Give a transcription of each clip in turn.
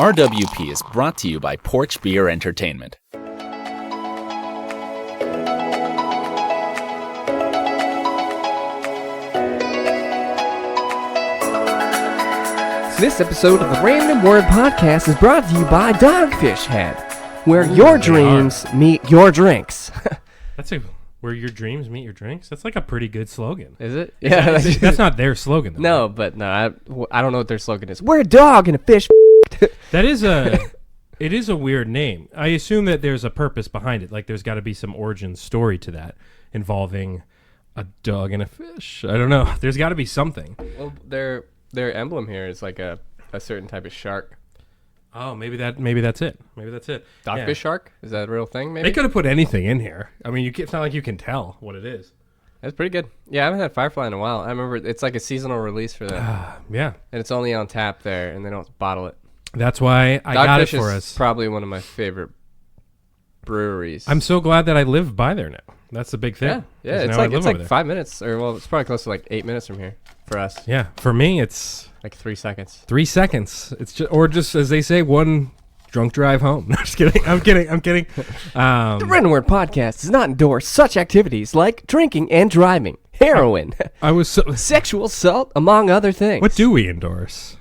RWP is brought to you by Porch Beer Entertainment. This episode of the Random Word Podcast is brought to you by Dogfish Head, where your dreams meet your drinks. Where your dreams meet your drinks? That's like a pretty good slogan. Is it? Yeah. That's not their slogan, though. No, but no, I don't know what their slogan is. We're a dog and a fish. It is a weird name. I assume that there's a purpose behind it. Like there's got to be some origin story to that involving a dog and a fish. I don't know. There's got to be something. Well, their emblem here is like a certain type of shark. Oh, maybe that's it. Dogfish shark? Is that a real thing? Maybe they could have put anything in here. I mean, it's not like you can tell what it is. That's pretty good. Yeah, I haven't had Firefly in a while. I remember it's like a seasonal release for them. Yeah, and it's only on tap there, and they don't bottle it. That's why I got it for Dogfish us. is probably one of my favorite breweries. I'm so glad that I live by there now. That's the big thing. Yeah. It's like 5 minutes, or well, it's probably close to like 8 minutes from here for us. Yeah, for me, it's like 3 seconds. 3 seconds. It's just as they say, one drunk drive home. No, just kidding. I'm kidding. The Random Word Podcast does not endorse such activities like drinking and driving, heroin, sexual assault, among other things. What do we endorse?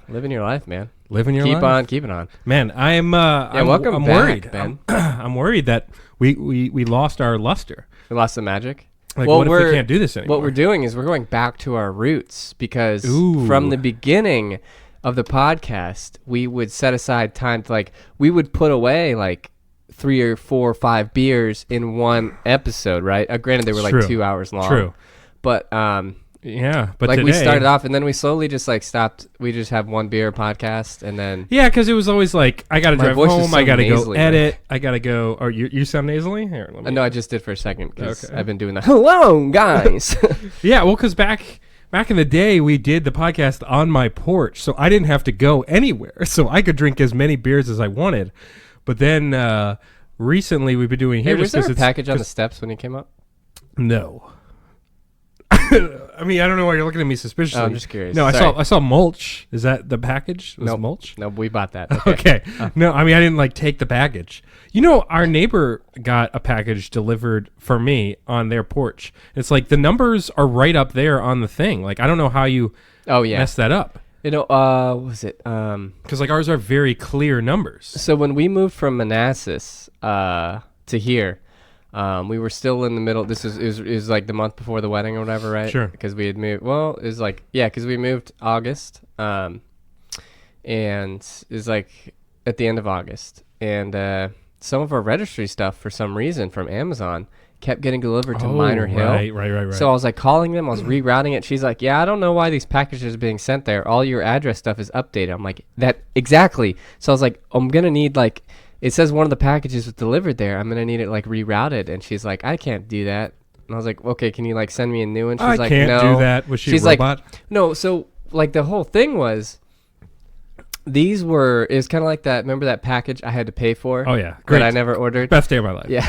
Living your life, man. Living your life. Keep on keeping on. Man, I'm welcome I'm back, worried, Ben. I'm worried that we lost our luster. We lost the magic. Like, what if we can't do this anymore? What we're doing is we're going back to our roots because from the beginning of the podcast, we would set aside time to we would put away 3 or 4 or 5 beers in one episode, right? Granted, they were True. 2 hours long. True. But yeah, but we today, started off and then we slowly just stopped. We just have one beer podcast and then because it was always I gotta drive home, so I gotta nasally, go edit, I gotta go. Or you sound nasally? Here, let me. No, I just did for a second because Okay. I've been doing that. Hello, guys. Yeah, well, because back in the day, we did the podcast on my porch, so I didn't have to go anywhere, so I could drink as many beers as I wanted. But then recently, we've been doing here. Hey, was there a package on the steps when you came up? No. I mean, I don't know why you're looking at me suspiciously. Oh, I'm just curious. No, Sorry. I saw mulch. Is that the package? Was Nope. mulch? No, we bought that. Okay. No, I mean, I didn't take the package. You know, our neighbor got a package delivered for me on their porch. It's the numbers are right up there on the thing. I don't know how you messed that up. You know, what was it? Because ours are very clear numbers. So when we moved from Manassas to here, we were still in the middle. This is the month before the wedding or whatever, right? Sure. Because we had moved. Well, it was because we moved August, and it was at the end of August, and some of our registry stuff for some reason from Amazon kept getting delivered to Minor Hill. Right. So I was calling them. I was rerouting it. She's like, "Yeah, I don't know why these packages are being sent there. All your address stuff is updated." I'm like, "That exactly." So I was like, "I'm gonna need It says one of the packages was delivered there. I'm going to need it rerouted." And she's like, "I can't do that." And I was like, "Okay, can you send me a new one?" She's I like, can't "No." do that. Was she She's a robot? "No." So the whole thing was, it was kind of that. Remember that package I had to pay for? Oh, yeah. Great. That I never ordered? Best day of my life. Yeah.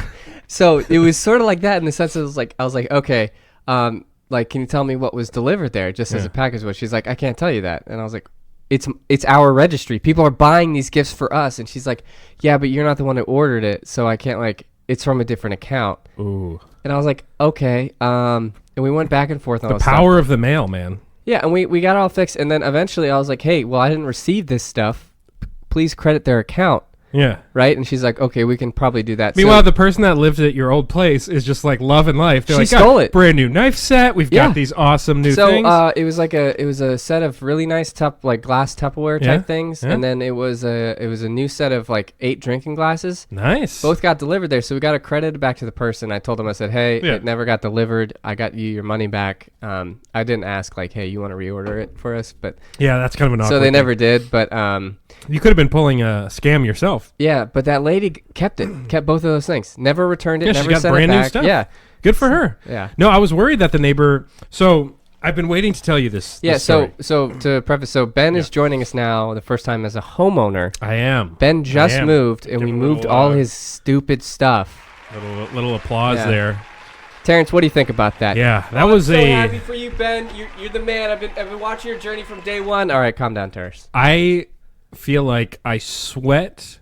So it was sort of like that in the sense of I was like, "Okay, can you tell me what was delivered there just as a package was?" She's like, "I can't tell you that." And I was like, It's our registry. People are buying these gifts for us." And she's like, "Yeah, but you're not the one who ordered it, so I can't it's from a different account." Ooh. And I was like, "Okay." And we went back and forth on the power of the mail, man. Yeah, and we got it all fixed. And then eventually I was like, "Hey, well, I didn't receive this stuff. Please credit their account." Yeah. Right? And she's like, "Okay, we can probably do that." Meanwhile, the person that lived at your old place is just loving life. They're she stole it. Brand new knife set. We've got these awesome new things. So it was a set of really nice glass Tupperware type things, and then it was a new set of 8 drinking glasses. Nice. Both got delivered there, so we got it credited back to the person. I told them, I said, "Hey, it never got delivered. I got you your money back." I didn't ask "Hey, you want to reorder it for us?" But yeah, that's kind of an awkward so they thing. never did. But you could have been pulling a scam yourself. Yeah, but that lady kept both of those things. Never returned it. Yeah, never she got sent brand it new back. stuff. Yeah, good for her. Yeah. No, I was worried that the neighbor. So I've been waiting to tell you this. Yeah. This story. So to preface, Ben is joining us now the first time as a homeowner. I am. Ben just moved, and we moved all his stupid stuff. Little applause there. Terrence, what do you think about that? Yeah, that was I'm so happy for you, Ben. You're the man. I've been watching your journey from day one. All right, calm down, Terrence. I feel like I sweat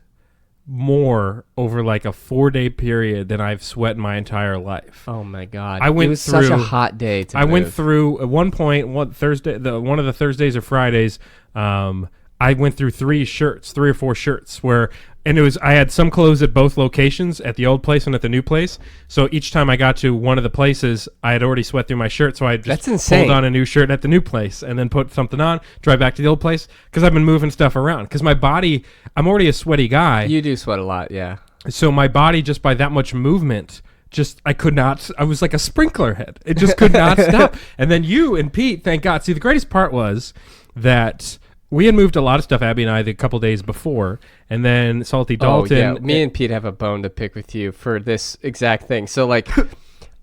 more over like a 4-day period than I've sweat my entire life. Oh my God! I went it was through such a hot day to I went move. through at one point one of the Thursdays or Fridays. I went through 3 or 4 shirts where, and I had some clothes at both locations, at the old place and at the new place. So each time I got to one of the places, I had already sweat through my shirt. So I just That's insane. pulled on a new shirt at the new place and then put something on, drive back to the old place, because I've been moving stuff around. Because my body, I'm already a sweaty guy. You do sweat a lot, yeah. So my body, just by that much movement, I was like a sprinkler head. It just could not stop. And then you and Pete, thank God. See, the greatest part was that we had moved a lot of stuff, Abby and I, the couple days before, and then Salty Dalton. Oh, yeah. Me and Pete have a bone to pick with you for this exact thing. So, like,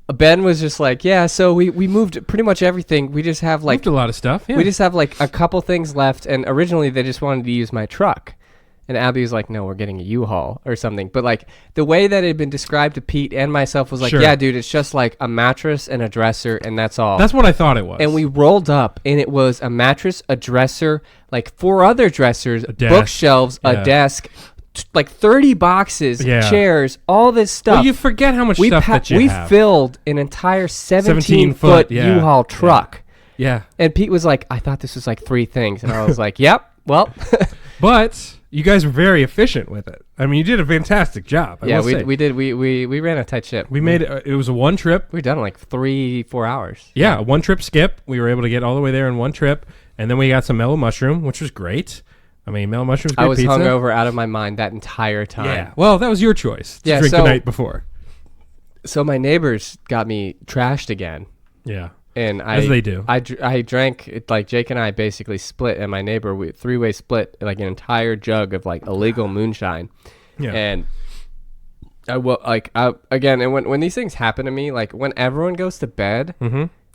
Ben was just like, yeah, so we moved pretty much everything. We just have, like... Moved a lot of stuff, yeah. We just have, like, a couple things left, and originally they just wanted to use my truck. And Abby was like, no, we're getting a U-Haul or something. But, like, the way that it had been described to Pete and myself was like, Sure. yeah, dude, it's just, like, a mattress and a dresser, and that's all. That's what I thought it was. And we rolled up, and it was a mattress, a dresser, like 4 other dressers, desk. bookshelves, Yeah. a desk, like 30 boxes, Yeah. chairs, all this stuff. Well, you forget how much stuff that you we have. filled an entire 17 foot, foot yeah. U-Haul truck. Yeah. And Pete was like, I thought this was like 3 things. And I was like, yep, well. But you guys were very efficient with it. I mean, you did a fantastic job. I Yeah, will say. we did. We ran a tight ship. We made it was a one trip. We done in like 3-4 hours. Yeah, a one trip skip. We were able to get all the way there in one trip. And then we got some mellow mushroom, which was great. I mean, mellow mushroom's great I was pizza. hungover out of my mind that entire time. Yeah. Well, that was your choice to Yeah, drink the so- night before. So my neighbors got me trashed again. Yeah. And As they do. I drank it, like Jake and I basically split, and my neighbor, we 3-way split like an entire jug of like illegal moonshine. Yeah. And again, and when these things happen to me, like when everyone goes to bed,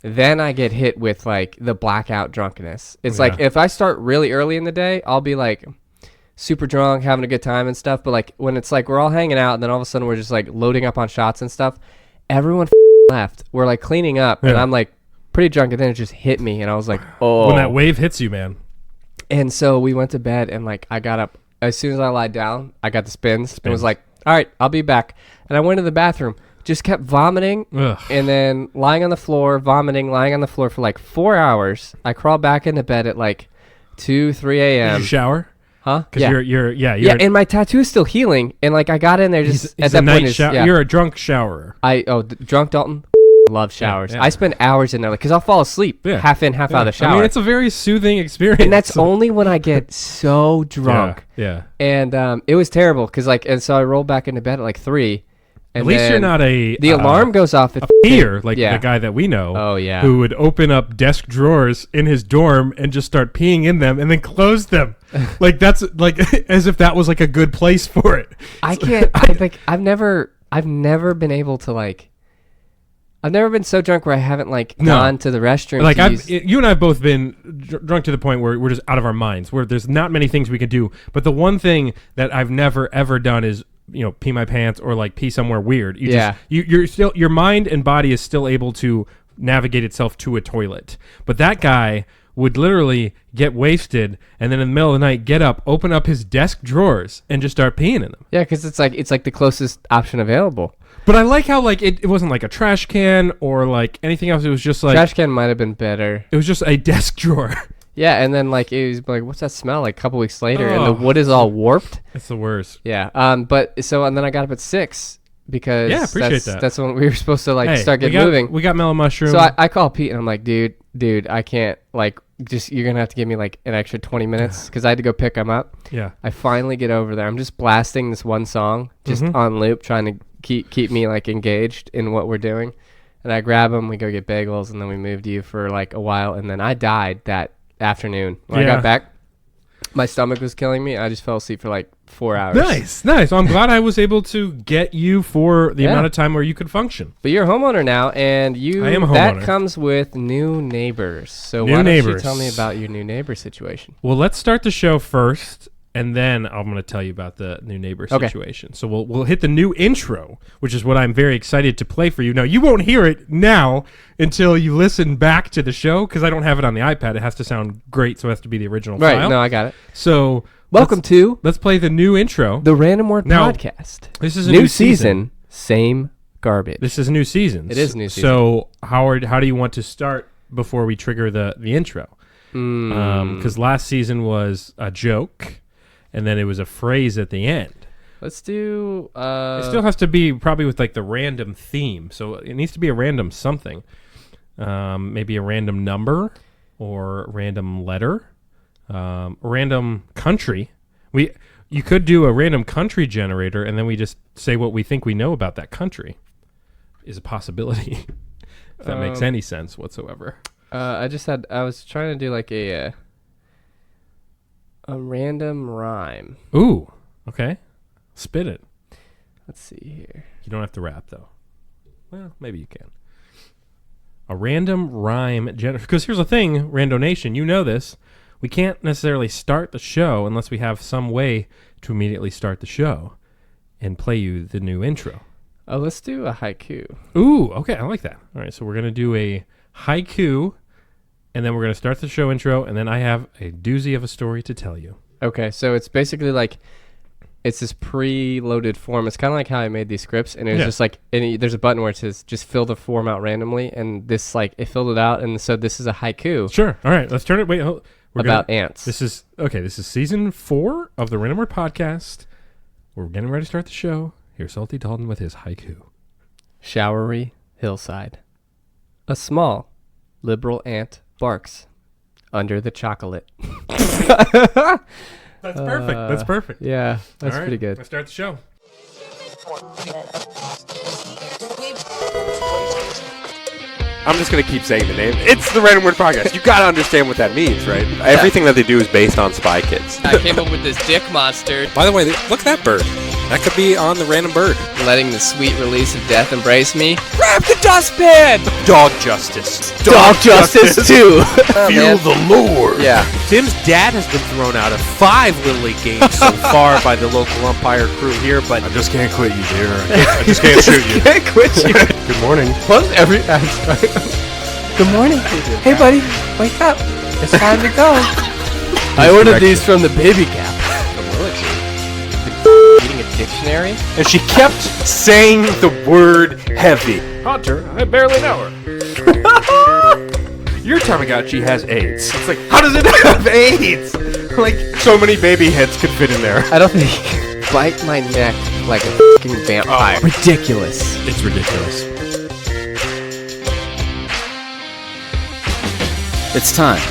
then I get hit with like the blackout drunkenness. It's like if I start really early in the day, I'll be like super drunk, having a good time and stuff. But like when it's like we're all hanging out, and then all of a sudden we're just like loading up on shots and stuff, everyone left. We're like cleaning up, and I'm like pretty drunk, and then it just hit me, and I was like, oh. When that wave hits you, man. And so we went to bed, and like I got up as soon as I lied down. I got the spins. And was like, all right, I'll be back. And I went to the bathroom, just kept vomiting, Ugh. and then lying on the floor, vomiting, lying on the floor for like 4 hours. I crawled back into bed at like 2-3 a.m. Did you shower? Huh? Because Yeah, and my tattoo is still healing, and like I got in there just he's at that point. You're a drunk showerer. Drunk Dalton. Love showers. yeah. I spend hours in there because I'll fall asleep half in, half out of the shower. I mean, it's a very soothing experience. And that's only when I get so drunk. Yeah. And it was terrible because and so I rolled back into bed at like 3. And At least you're not the alarm goes off at here, like the guy that we know. Oh, yeah. Who would open up desk drawers in his dorm and just start peeing in them and then close them. Like that's like as if that was like a good place for it. I can't. I think I've never been able to like. I've never been so drunk where I haven't like gone to the restroom. Like you and I have both been drunk to the point where we're just out of our minds, where there's not many things we could do. But the one thing that I've never ever done is pee my pants or like pee somewhere weird. You're still, your mind and body is still able to navigate itself to a toilet. But that guy would literally get wasted and then in the middle of the night get up, open up his desk drawers and just start peeing in them. Yeah, because it's like the closest option available. But I like how like it wasn't like a trash can or like anything else. It was just like trash can might have been better. It was just a desk drawer. Yeah, and then like it was like, what's that smell? Like a couple weeks later, and the wood is all warped. It's the worst. Yeah. And then I got up at 6 because appreciate that. That's when we were supposed to like start getting moving. We got mellow mushroom. So I call Pete and I'm like, dude, I can't like just you're gonna have to give me like an extra 20 minutes because I had to go pick him up. Yeah. I finally get over there. I'm just blasting this one song just on loop, trying to keep me like engaged in what we're doing. And I grab him, we go get bagels, and then we moved you for like a while, and then I died that afternoon when I got back. My stomach was killing me. I just fell asleep for like 4 hours. Nice. Well, I'm glad I was able to get you for the amount of time where you could function. But you're a homeowner now, and I am a that homeowner. comes with new neighbors. So New why don't neighbors. you tell me about your new neighbor situation? Well, let's start the show first, and then I'm going to tell you about the new neighbor Okay. situation. So we'll hit the new intro, which is what I'm very excited to play for you. Now, you won't hear it now until you listen back to the show, because I don't have it on the iPad. It has to sound great, so it has to be the original file. Right, no, I got it. So Welcome to Let's play the new intro. the Random Word Now, Podcast. This is a new season. Same garbage. This is a new season. It is new season. So, Howard, how do you want to start before we trigger the intro? Because last season was a joke, and then it was a phrase at the end. Let's do... It still has to be probably with like the random theme. So it needs to be a random something. Maybe a random number or a random letter. A random country. You could do a random country generator, and then we just say what we think we know about that country. Is a possibility. If that makes any sense whatsoever. I was trying to do like a random rhyme. Ooh, okay. Spit it. Let's see here. You don't have to rap, though. Well, maybe you can. A random rhyme generator. Because here's the thing, Rando Nation, you know this. We can't necessarily start the show unless we have some way to immediately start the show and play you the new intro. Oh, let's do a haiku. Ooh, okay, I like that. All right, so we're going to do a haiku, and then we're going to start the show intro, and then I have a doozy of a story to tell you. Okay, so it's basically like, it's this pre-loaded form. It's kind of like how I made these scripts, and it was just like, there's a button where it says, just fill the form out randomly, and this, like, it filled it out, and so this is a haiku. Sure, all right, let's turn it, wait, hold. About ants. This is season 4 of the Random Word Podcast. We're getting ready to start the show. Here's Salty Dalton with his haiku. Showery hillside. A small, liberal ant barks under the chocolate. That's perfect. That's perfect. Yeah, that's All right, pretty good. Let's start the show. I'm just going to keep saying the name. It's the Random Word Podcast. You got to understand what that means, right? Everything that they do is based on Spy Kids. I came up with this dick monster. By the way, look at that bird. That could be on the Random Bird. Letting the sweet release of death embrace me. Grab the dustpan! Dog justice. Dog justice, too. Feel the lure. Yeah. Tim's dad has been thrown out of 5 Little League games so far by the local umpire crew here, but I just can't quit you, dear. I just can't shoot you. Can't quit you. Good morning. Good morning. Hey, buddy. Wake up. It's time to go. I ordered these from the Baby Gap. Eating a dictionary? and she kept saying the word heavy. Hunter, I barely know her. You're talking about she has AIDS. It's like, how does it have AIDS? Like, so many baby heads could fit in there. I don't think you can bite my neck like a fucking vampire. Ridiculous. It's ridiculous. It's time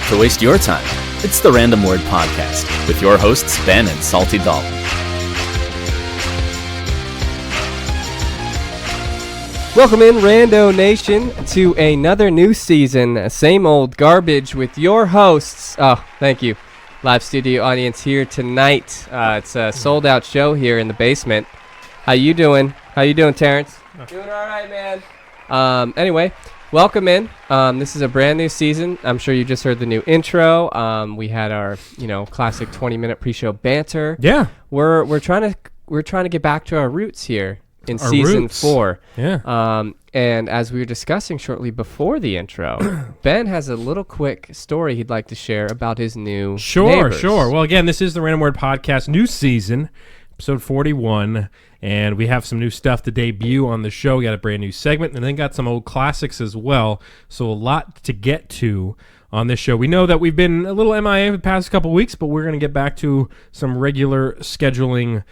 to waste your time. It's the Random Word Podcast with your hosts, Ben and Salty Dalton. Welcome in, Rando Nation, to another new season. Same old garbage with your hosts. Oh, thank you. Live studio audience here tonight. It's a sold-out show here in the basement. How you doing? How you doing, Terrence? Doing all right, man. Anyway, welcome in. This is a brand new season. I'm sure you just heard the new intro. We had our, classic 20-minute pre-show banter. Yeah. We're trying to get back to our roots here in Our season roots. 4. Yeah. And as we were discussing shortly before the intro, Ben has a little quick story he'd like to share about his new neighbors. Sure. Well, again, this is the Random Word Podcast, new season, episode 41, and we have some new stuff to debut on the show. We got a brand new segment, and then got some old classics as well, so a lot to get to on this show. We know that we've been a little MIA the past couple weeks, but we're going to get back to some regular scheduling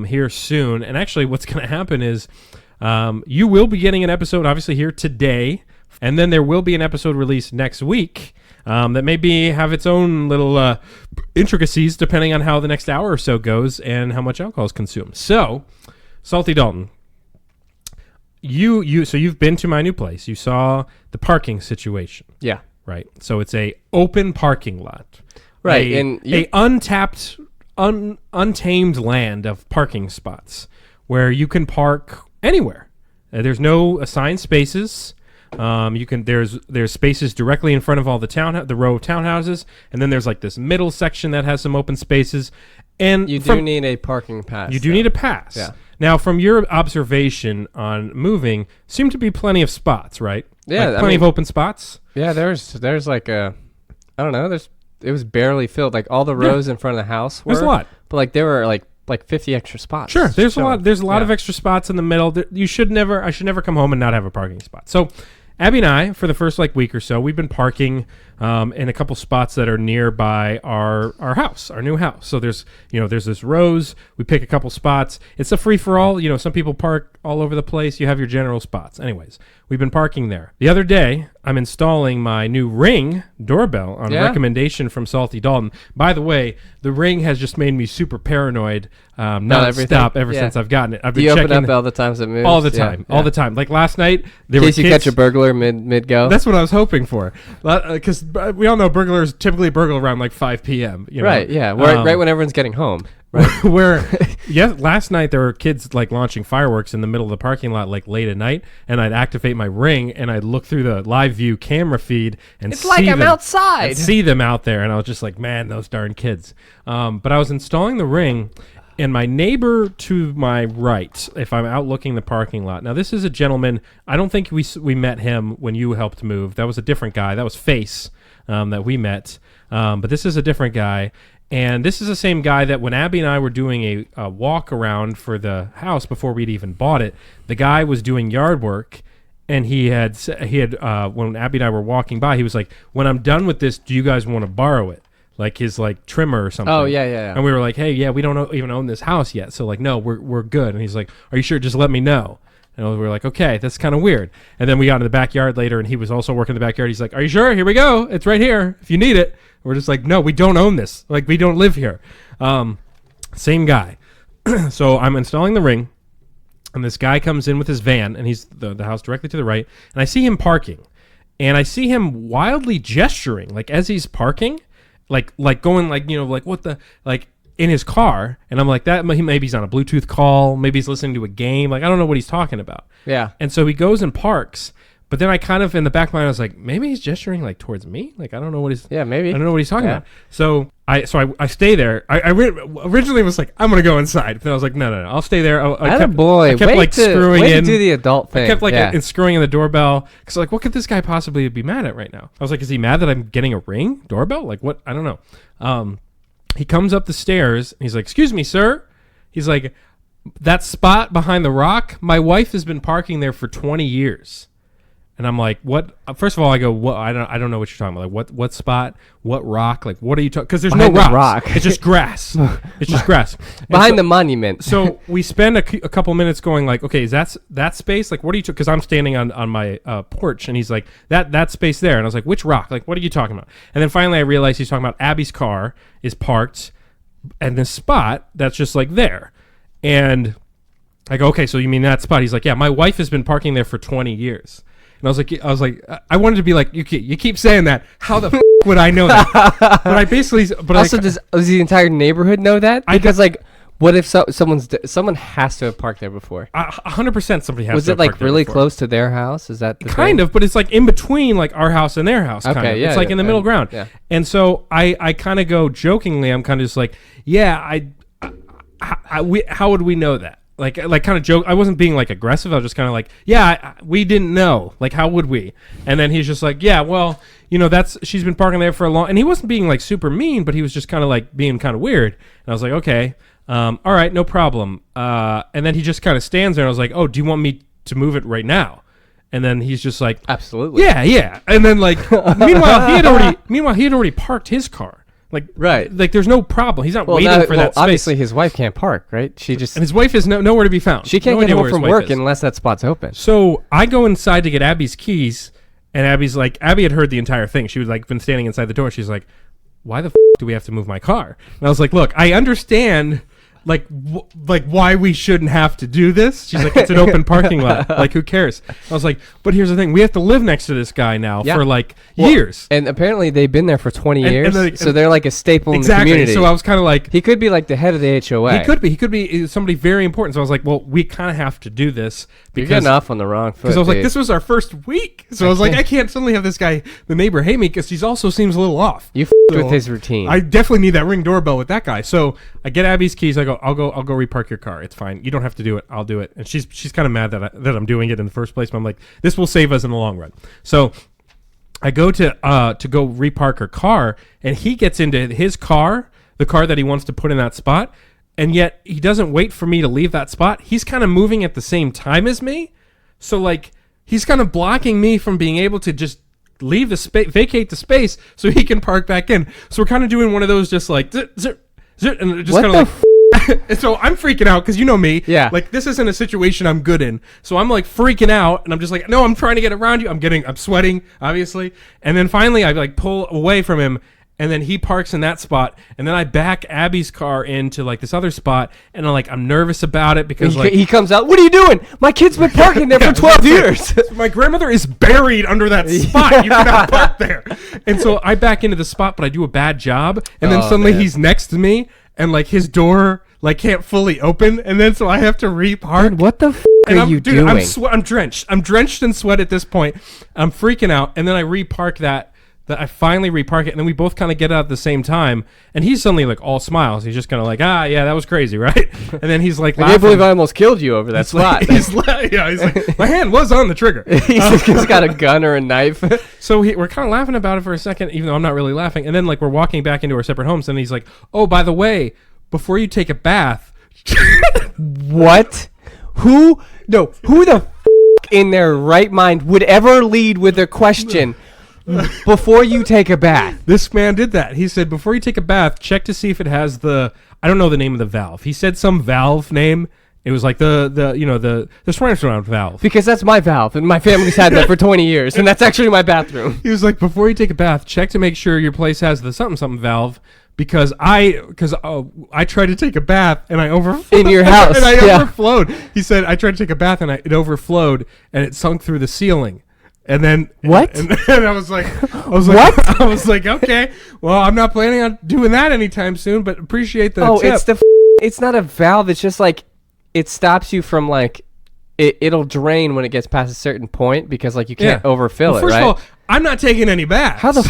here soon. And actually, what's going to happen is you will be getting an episode, obviously, here today, and then there will be an episode released next week that may have its own little intricacies depending on how the next hour or so goes and how much alcohol is consumed. So, Salty Dalton, so you've been to my new place. You saw the parking situation. Yeah. Right. So it's a open parking lot. Right. A untapped, untamed land of parking spots where you can park anywhere. There's no assigned spaces. There's spaces directly in front of all the row of townhouses, and then there's like this middle section that has some open spaces. And you do need a parking pass. You do need a pass. Yeah. Now, from your observation on moving, seem to be plenty of spots, right? Yeah, Like plenty of open spots. Yeah, there's like I don't know, there's barely filled. Like all the rows in front of the house were. There's a lot. But like there were like 50 extra spots. Sure, there's So, a lot. There's a lot yeah. of extra spots in the middle. I should never come home and not have a parking spot. So, Abby and I, for the first like week or so, we've been parking in a couple spots that are nearby our house, our new house. So there's this rows. We pick a couple spots. It's a free for all. Some people park all over the place. You have your general spots. Anyways, we've been parking there. The other day, I'm installing my new Ring doorbell on recommendation from Salty Dalton. By the way, the Ring has just made me super paranoid non-stop ever since I've gotten it. I've been checking. open up all the times it moves? all the time, all the time. Like last night, there In were case you kids. catch a burglar mid go. That's what I was hoping for, because we all know burglars typically burgle around like 5 p.m. Right, yeah, right when everyone's getting home. Right. Last night there were kids like launching fireworks in the middle of the parking lot like late at night, and I'd activate my Ring and I'd look through the live view camera feed and It's like I'm outside. and see them out there, and I was just like, man, those darn kids. But I was installing the Ring. And my neighbor to my right, if I'm out looking the parking lot. Now, this is a gentleman. I don't think we met him when you helped move. That was a different guy. That was Face that we met. But this is a different guy. And this is the same guy that when Abby and I were doing a walk around for the house before we'd even bought it, the guy was doing yard work. And he had when Abby and I were walking by, he was like, when I'm done with this, do you guys want to borrow it? Like his like trimmer or something. Oh yeah. And we were like, hey, yeah, we don't even own this house yet. So like, no, we're good. And he's like, are you sure? Just let me know. And we were like, okay, that's kind of weird. And then we got into the backyard later, and he was also working in the backyard. He's like, are you sure? Here we go. It's right here if you need it. And we're just like, no, we don't own this. Like, we don't live here. Same guy. So I'm installing the Ring, and this guy comes in with his van, and he's the house directly to the right, and I see him parking. And I see him wildly gesturing, like as he's parking. Like going like what the like in his car, and I'm like that maybe he's on a Bluetooth call, maybe he's listening to a game, like I don't know what he's talking about. Yeah. And so he goes and parks, but then I kind of in the back line I was like, maybe he's gesturing like towards me, like I don't know what he's maybe I don't know what he's talking Yeah. about. So I stay there. I originally was like, I'm gonna go inside, but I was like, no, I'll stay there. I kept like screwing way in. to do the adult thing. I kept like and screwing in the doorbell because like, what could this guy possibly be mad at right now? I was like, is he mad that I'm getting a Ring doorbell? Like what? I don't know. He comes up the stairs. And he's like, excuse me, sir. He's like, that spot behind the rock. My wife has been parking there for 20 years. And I'm like, what? First of all, I go, what? I don't know what you're talking about. Like, what spot? What rock? Like, what are you talking? Because there's Behind no the rocks. rock. It's just grass. It's just grass. Behind the monument. So we spend a couple minutes going like, okay, is that space? Like, what are you? Because I'm standing on my porch, and he's like, that space there, and I was like, which rock? Like, what are you talking about? And then finally, I realized he's talking about Abby's car is parked, and this spot that's just like there, and I go, okay, so you mean that spot? He's like, yeah, my wife has been parking there for 20 years. And I was like, I wanted to be like, you keep saying that. How the would I know that? But I basically, also, does the entire neighborhood know that? Because like, what if someone has to have parked there before? 100% somebody has. Was to it have like really close to their house? Is that the kind thing? of? But it's like in between like our house and their house. Okay, kind of. yeah, It's like in the middle ground. Yeah. And so I kind of go jokingly. I'm kind of just like, yeah, how would we know that? Like kind of joke. I wasn't being like aggressive. I was just kind of like, yeah, we didn't know. Like, how would we? And then he's just like, yeah, well, she's been parking there for a long. And he wasn't being like super mean, but he was just kind of like being kind of weird. And I was like, okay, all right, no problem. And then he just kind of stands there. And I was like, oh, do you want me to move it right now? And then he's just like, absolutely, yeah. And then like, meanwhile he had already parked his car. Like right, like there's no problem. He's not waiting for that space. Obviously, his wife can't park, right? She just and his wife is nowhere to be found. She can't get home from work unless that spot's open. So I go inside to get Abby's keys, and Abby's like, Abby had heard the entire thing. She was like, been standing inside the door. She's like, why the do we have to move my car? And I was like, look, I understand. Like why we shouldn't have to do this. She's like, it's an open parking lot. Like, who cares? I was like, but here's the thing. We have to live next to this guy now for like years. And apparently they've been there for 20 years. So they're like a staple in the community. So I was kind of like. He could be like the head of the HOA. He could be somebody very important. So I was like, well, we kind of have to do this. You're getting off on the wrong foot. Because I was like, this was our first week. So I was like, I can't suddenly have this guy, the neighbor, hate me because he also seems a little off. You with his routine. I definitely need that Ring doorbell with that guy. So I get Abby's keys. I go, I'll go repark your car. It's fine. You don't have to do it. I'll do it. And she's kind of mad that I'm doing it in the first place. But I'm like, this will save us in the long run. So I go to go repark her car, and he gets into his car, the car that he wants to put in that spot, and yet he doesn't wait for me to leave that spot. He's kind of moving at the same time as me, so like he's kind of blocking me from being able to just leave the space, vacate the space, so he can park back in. So we're kind of doing one of those, just like and just kind of like. And so I'm freaking out because you know me. Yeah. Like this isn't a situation I'm good in. So I'm like freaking out and I'm just like, no, I'm trying to get around you. I'm sweating, obviously. And then finally I like pull away from him and then he parks in that spot. And then I back Abby's car into like this other spot and I'm nervous about it because he comes out. What are you doing? My kid's been parking there for 12 years. My grandmother is buried under that spot. You cannot park there. And so I back into the spot, but I do a bad job. And then suddenly he's next to me. And like his door can't fully open, and then so I have to repark. Dude, what the and are you doing? I'm drenched. I'm drenched in sweat at this point. I'm freaking out, and then I repark that. That I finally repark it, and then we both kind of get out at the same time. And he's suddenly like all smiles. He's just kind of like, yeah, that was crazy, right? And then he's like, I can't believe I almost killed you over that spot. He's like, my hand was on the trigger. He's got a gun or a knife. So we're kind of laughing about it for a second, even though I'm not really laughing. And then like we're walking back into our separate homes, and he's like, oh, by the way, before you take a bath. What? Who the in their right mind would ever lead with a question before you take a bath? This man did that. He said, before you take a bath, check to see if it has I don't know the name of the valve. He said some valve name. It was like the surround valve. Because that's my valve, and my family's had that for 20 years, and that's actually my bathroom. He was like, before you take a bath, check to make sure your place has the something valve. Because I tried to take a bath and I overflowed. In your house. And I overflowed. He said, I tried to take a bath and it overflowed and it sunk through the ceiling. And then what? And I was like, what? I was like, okay, well, I'm not planning on doing that anytime soon, but appreciate the tip. It's not a valve. It's just like, it stops you from like, it'll drain when it gets past a certain point because like you can't overfill it, right? First of all, I'm not taking any baths. How the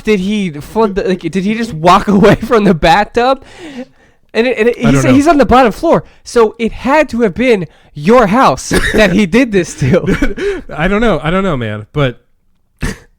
did he flood did he just walk away from the bathtub? And he's on the bottom floor, so it had to have been your house that he did this to. I don't know, man.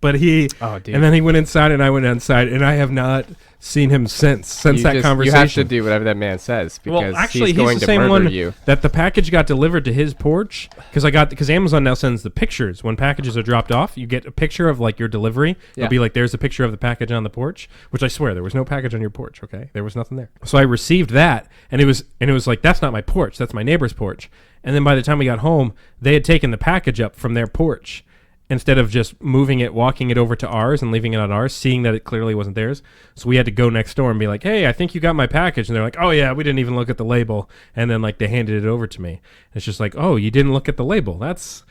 But he, and then he went inside, and I went inside, and I have not seen him since that conversation. You have to do whatever that man says because he's going the to same murder one you. That the package got delivered to his porch because Amazon now sends the pictures when packages are dropped off. You get a picture of like your delivery. It'll be like, there's a picture of the package on the porch, which I swear there was no package on your porch. Okay, there was nothing there. So I received that, and it was like, that's not my porch. That's my neighbor's porch. And then by the time we got home, they had taken the package up from their porch. Instead of just walking it over to ours and leaving it on ours, seeing that it clearly wasn't theirs. So we had to go next door and be like, hey, I think you got my package. And they're like, oh, yeah, we didn't even look at the label. And then, like, they handed it over to me. It's just like, oh, you didn't look at the label. That's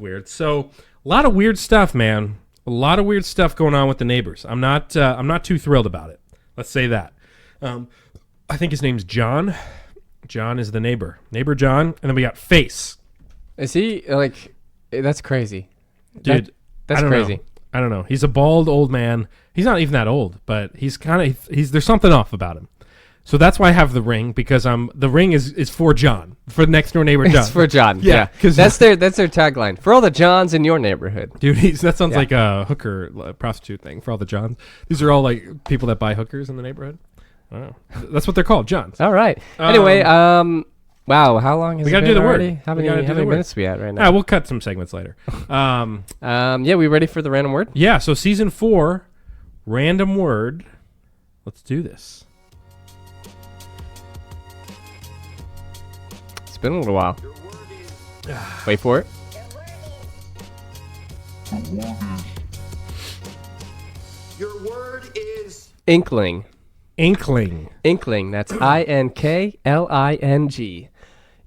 weird. So a lot of weird stuff, man. A lot of weird stuff going on with the neighbors. I'm not too thrilled about it. Let's say that. I think his name's John. John is the neighbor. Neighbor John. And then we got Face. Is he, like, that's crazy. Dude, that's crazy. I don't know. He's a bald old man. He's not even that old, but he's there's something off about him. So that's why I have the ring, because the ring is for John, for the next door neighbor John. It's for John. Yeah. That's their tagline. For all the Johns in your neighborhood. Dude, that sounds like a hooker prostitute thing. For all the Johns. These are all like people that buy hookers in the neighborhood. I don't know. That's what they're called, Johns. All right. Anyway, wow, how long has it been? We gotta do the already? Word. How many minutes we at right now? We'll cut some segments later. Yeah, we ready for the random word? Yeah, so season 4, random word. Let's do this. It's been a little while. Wait for it. Your word is Inkling. Inkling. Inkling. That's Inkling.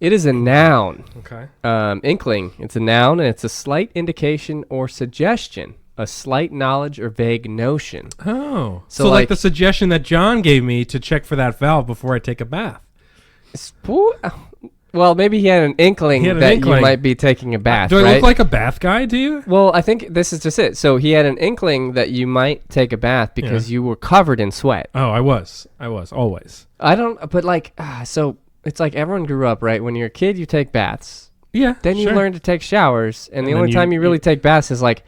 It is a noun. Okay. Inkling. It's a noun, and it's a slight indication or suggestion, a slight knowledge or vague notion. Oh. So like the suggestion that John gave me to check for that valve before I take a bath. Well, maybe he had an inkling you might be taking a bath. Do I look like a bath guy to you? Well, I think this is just it. So he had an inkling that you might take a bath because you were covered in sweat. Oh, I was always. So it's like everyone grew up, right? When you're a kid, you take baths. Yeah. Then you learn to take showers, and the only time you really take baths is like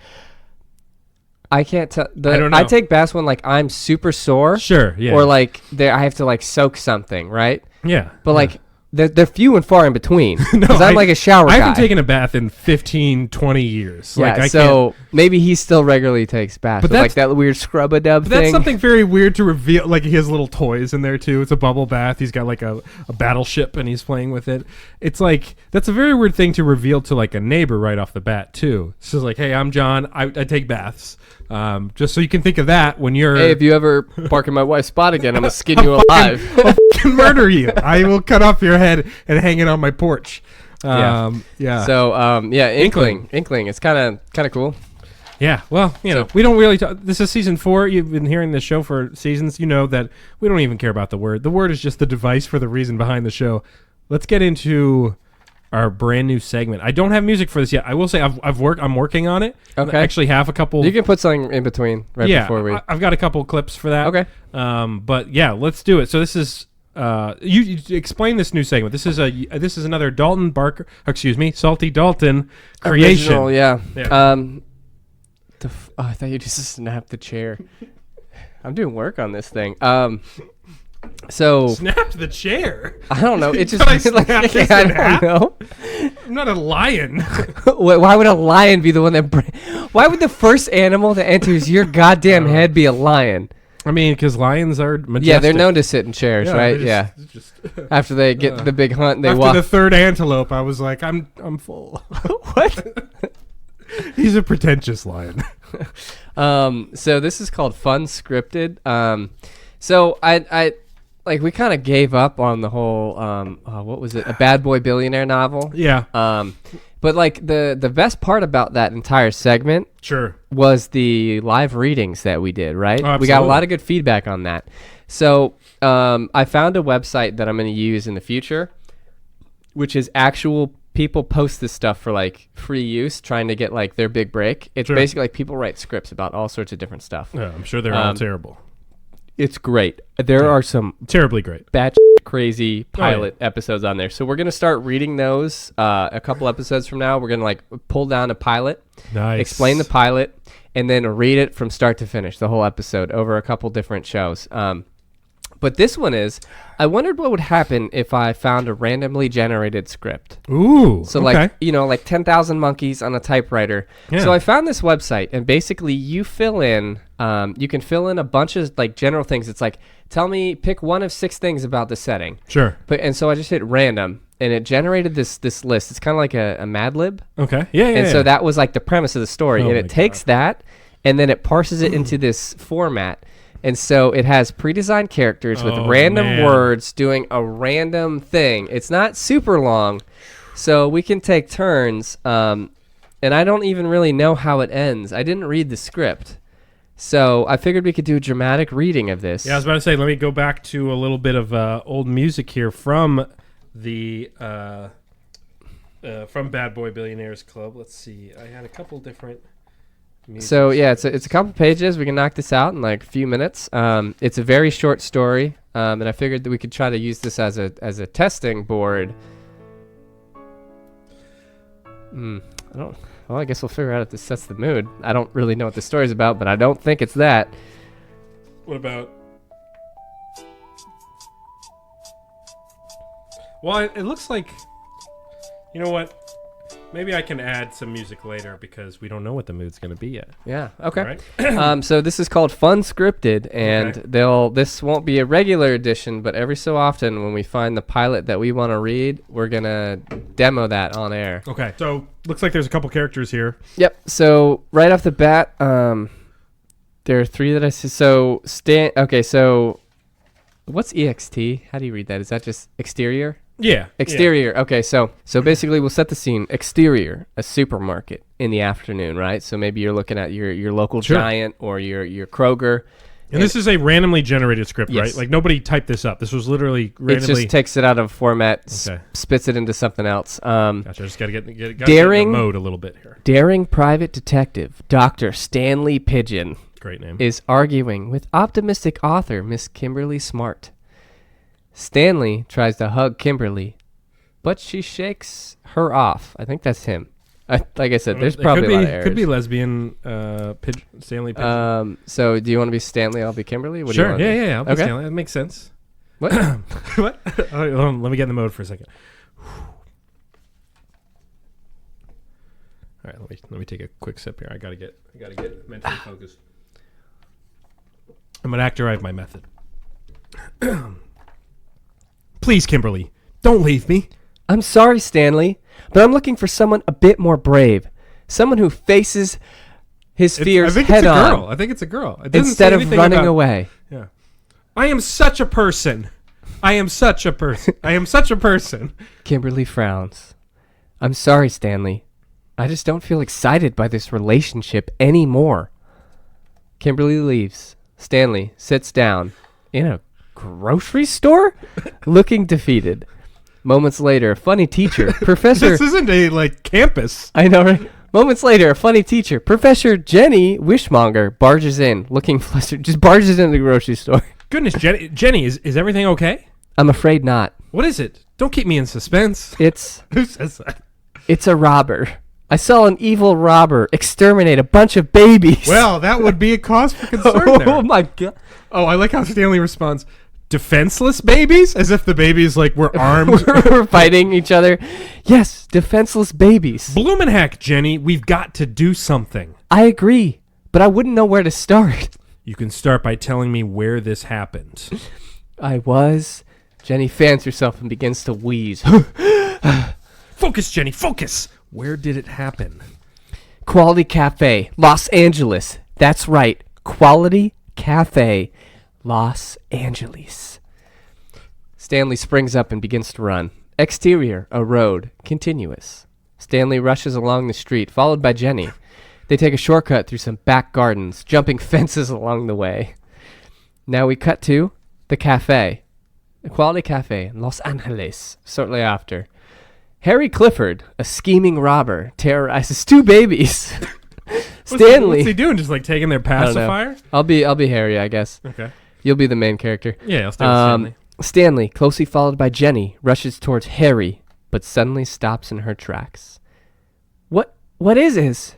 I can't tell. I don't know. I take baths when like I'm super sore. Sure, yeah. Or like I have to like soak something, right? Yeah. But yeah. like they're few and far in between. No, Because I'm like a shower I guy. haven't taken a bath in 15, 20 years. Yeah, Like, I so maybe he still regularly takes baths. But But like that weird scrub-a-dub But thing. that's something very weird to reveal. Like, he has little toys in there, too. It's a bubble bath. He's got, like, a battleship, and he's playing with it. It's like, that's a very weird thing to reveal to, like, a neighbor right off the bat, too. It's just like, hey, I'm John. I take baths. Just so you can think of that when you're... Hey, if you ever park in my wife's spot again, I'm going to skin you alive. I'll fucking murder you. I will cut off your head and hang it on my porch. Yeah. So, Inkling. Inkling. It's kind of cool. Yeah, well, you know, we don't really talk. This is season 4. You've been hearing this show for seasons. You know that we don't even care about the word. The word is just the device for the reason behind the show. Let's get into our brand new segment. I don't have music for this yet. I will say I'm working on it. Okay. I actually have a couple. You can put something in between before we... I've got a couple clips for that. Okay. But yeah, let's do it. So this is you explain this new segment. This is another Salty Dalton creation. Original, yeah. Yeah. I thought you just snapped the chair. I'm doing work on this thing. So Snapped the chair. I don't know. It just I like, snapped this I in half? don't know. I'm not a lion. Why would a lion be the one that? Why would the first animal that enters your goddamn head be a lion? I mean, because lions are majestic. Yeah, they're known to sit in chairs, right? they're Yeah. just- After they get the big hunt, they after walk. the third antelope, I was like, I'm full. What? He's a pretentious lion. So this is called Fun Scripted. So I like we kind of gave up on the whole what was it? A Bad Boy Billionaire novel. Yeah. But like the best part about that entire segment Sure. was the live readings that we did, right? Oh, we got a absolutely. lot of good feedback on that. So I found a website that I'm going to use in the future, which is actual people post this stuff for like free use, trying to get like their big break. It's Sure. basically like people write scripts about all sorts of different stuff. Yeah, I'm sure they're all terrible. It's great. There are some Terribly great. batch crazy pilot episodes on there. So we're going to start reading those a couple episodes from now. We're going to like pull down a pilot, Nice. explain the pilot, and then read it from start to finish, the whole episode over a couple different shows. But this one is, I wondered what would happen if I found a randomly generated script. Ooh. So okay. like 10,000 monkeys on a typewriter. Yeah. So I found this website, and basically you can fill in a bunch of like general things. It's like, pick one of 6 things about the setting. Sure. And so I just hit random, and it generated this list. It's kind of like a Mad Lib. Okay. Yeah. And so that was like the premise of the story. Oh And my it takes that, and then it parses it into this format. And so it has pre-designed characters with Oh, random man. words doing a random thing. It's not super long, so we can take turns. And I don't even really know how it ends. I didn't read the script. So I figured we could do a dramatic reading of this. Yeah, I was about to say, let me go back to a little bit of old music here from the from Bad Boy Billionaires Club. Let's see. I had a couple different music. So yeah, it's a couple pages. We can knock this out in like a few minutes. It's a very short story, and I figured that we could try to use this as a testing board. Well, I guess we'll figure out if this sets the mood. I don't really know what the story's about, but I don't think it's that. What about? Well, it looks like. You know what? Maybe I can add some music later because we don't know what the mood's going to be yet. Yeah. Okay. All right. So this is called Fun Scripted, and Okay. this won't be a regular edition, but every so often when we find the pilot that we want to read, we're gonna demo that on air. Okay. So looks like there's a couple characters here. Yep. So right off the bat, there are 3 that I see. So Okay. So what's EXT? How do you read that? Is that just exterior? Yeah. Exterior. Okay, so basically we'll set the scene. Exterior, a supermarket in the afternoon, right? So maybe you're looking at your local Sure. Giant or your Kroger. And this is a randomly generated script, Yes. right? Like nobody typed this up. This was literally It randomly. just takes it out of format, Okay. spits it into something else. Gotcha. I just gotta get in Daring- the mode a little bit here. Daring private detective Dr. Stanley Pigeon Great name. is arguing with optimistic author Miss Kimberly Smart. Stanley tries to hug Kimberly, but she shakes her off. I think that's him. Like I said, there's It probably could a lot be, of errors. could be lesbian Stanley Pigeon. So do you want to be Stanley? I'll be Kimberly. What do you Sure. want to be? Yeah. I'll be Okay. Stanley. That makes sense. What? What? Oh, hold on, let me get in the mode for a second. All right, let me take a quick sip here. I gotta get mentally focused. I'm an actor. I have my method. Please, Kimberly, don't leave me. I'm sorry, Stanley, but I'm looking for someone a bit more brave. Someone who faces his fears I think head it's a on girl. I think it's a girl. It doesn't instead say of anything running about- away. Yeah. I am such a person. I am such a person. I am such a person. Kimberly frowns. I'm sorry, Stanley. I just don't feel excited by this relationship anymore. Kimberly leaves. Stanley sits down in a grocery store, looking defeated. Moments later, a funny teacher, Professor... This isn't a, campus. I know, right? Moments later, a funny teacher, Professor Jenny Wishmonger, barges in, looking flustered. Just barges into the grocery store. Goodness, Jenny, is everything okay? I'm afraid not. What is it? Don't keep me in suspense. It's Who says that? a robber. I saw an evil robber exterminate a bunch of babies. Well, that would be a cause for concern oh there. my god. Oh, I like how Stanley responds, defenseless babies? As if the babies, were armed. We're fighting each other. Yes, defenseless babies. Bloomin' Jenny, we've got to do something. I agree, but I wouldn't know where to start. You can start by telling me where this happened. Jenny fans herself and begins to wheeze. Focus, Jenny, focus! Where did it happen? Quality Cafe, Los Angeles. That's right. Quality Cafe, Los Angeles. Stanley springs up and begins to run. Exterior, a road, continuous. Stanley rushes along the street, followed by Jenny. They take a shortcut through some back gardens, jumping fences along the way. Now we cut to the cafe. The Quality Cafe in Los Angeles, shortly after. Harry Clifford, a scheming robber, terrorizes two babies. Stanley. What's he doing? Just taking their I don't know. pacifier? I'll be Harry, I guess. Okay. You'll be the main character. Yeah, I'll stay with Stanley. Stanley, closely followed by Jenny, rushes towards Harry, but suddenly stops in her tracks. What is this?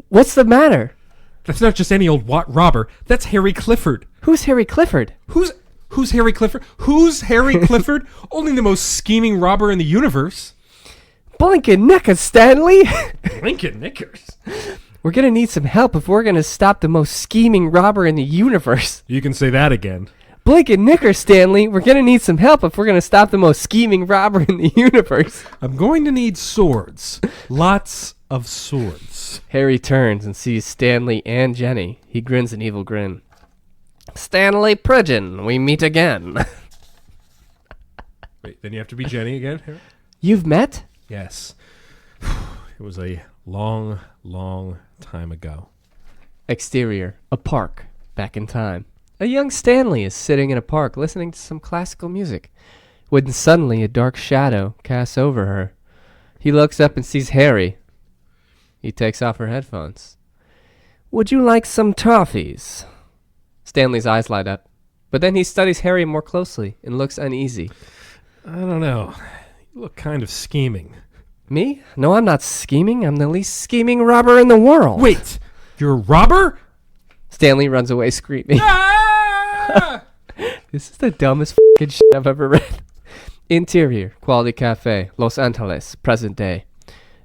What's the matter? That's not just any old robber. That's Harry Clifford. Who's Harry Clifford? Who's Harry Clifford? Who's Harry Clifford? Only the most scheming robber in the universe. Blinkin' Neckers, Stanley! Lincoln Knickers. We're gonna need some help if we're gonna stop the most scheming robber in the universe. You can say that again. Blinkin' Knickers, Stanley! We're gonna need some help if we're gonna stop the most scheming robber in the universe. I'm going to need swords. Lots of swords. Harry turns and sees Stanley and Jenny. He grins an evil grin. Stanley Pridgeon, we meet again. Wait, then you have to be Jenny again? You've met? Yes. It was a long, long time ago. Exterior, a park, back in time. A young Stanley is sitting in a park listening to some classical music, when suddenly a dark shadow casts over her. He looks up and sees Harry. He takes off her headphones. Would you like some toffees? Stanley's eyes light up, but then he studies Harry more closely and looks uneasy. I don't know. You look kind of scheming. Me? No, I'm not scheming. I'm the least scheming robber in the world. Wait, you're a robber? Stanley runs away screaming. Ah! This is the dumbest fucking shit I've ever read. Interior, Quality Cafe, Los Angeles, present day.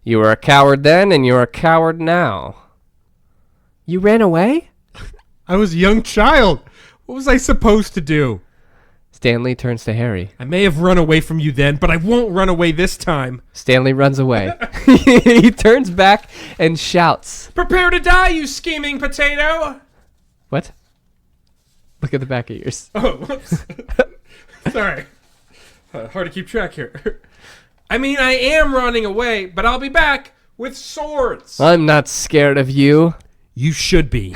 You were a coward then, and you're a coward now. You ran away? I was a young child. What was I supposed to do? Stanley turns to Harry. I may have run away from you then, but I won't run away this time. Stanley runs away. He turns back and shouts. Prepare to die, you scheming potato! What? Look at the back of yours. Oh, whoops. Sorry. Hard to keep track here. I mean, I am running away, but I'll be back with swords. I'm not scared of you. You should be.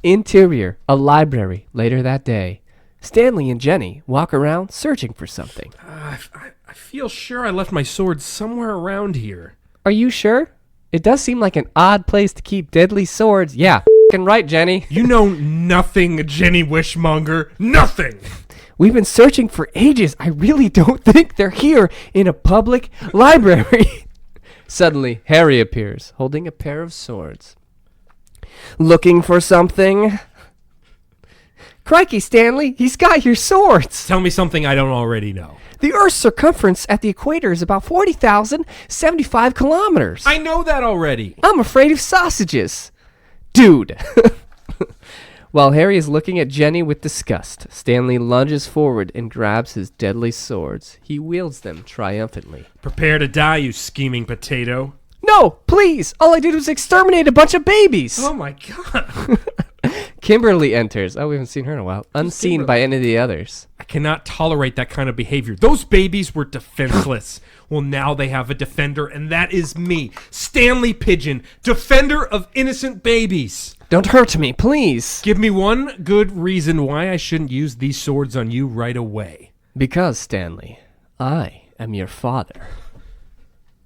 Interior, a library, later that day. Stanley and Jenny walk around searching for something. I feel sure I left my sword somewhere around here. Are you sure? It does seem like an odd place to keep deadly swords. Yeah, f***ing right, Jenny. You know nothing, Jenny Wishmonger. Nothing! We've been searching for ages. I really don't think they're here in a public library. Suddenly, Harry appears, holding a pair of swords. Looking for something? Crikey, Stanley, he's got your swords. Tell me something I don't already know. The Earth's circumference at the equator is about 40,075 kilometers. I know that already. I'm afraid of sausages. Dude. While Harry is looking at Jenny with disgust, Stanley lunges forward and grabs his deadly swords. He wields them triumphantly. Prepare to die, you scheming potato. No, please! All I did was exterminate a bunch of babies! Oh my god. Kimberly enters. Oh, we haven't seen her in a while. Unseen by any of the others. I cannot tolerate that kind of behavior. Those babies were defenseless. Well, now they have a defender, and that is me, Stanley Pigeon, defender of innocent babies. Don't hurt me, please! Give me one good reason why I shouldn't use these swords on you right away. Because, Stanley, I am your father.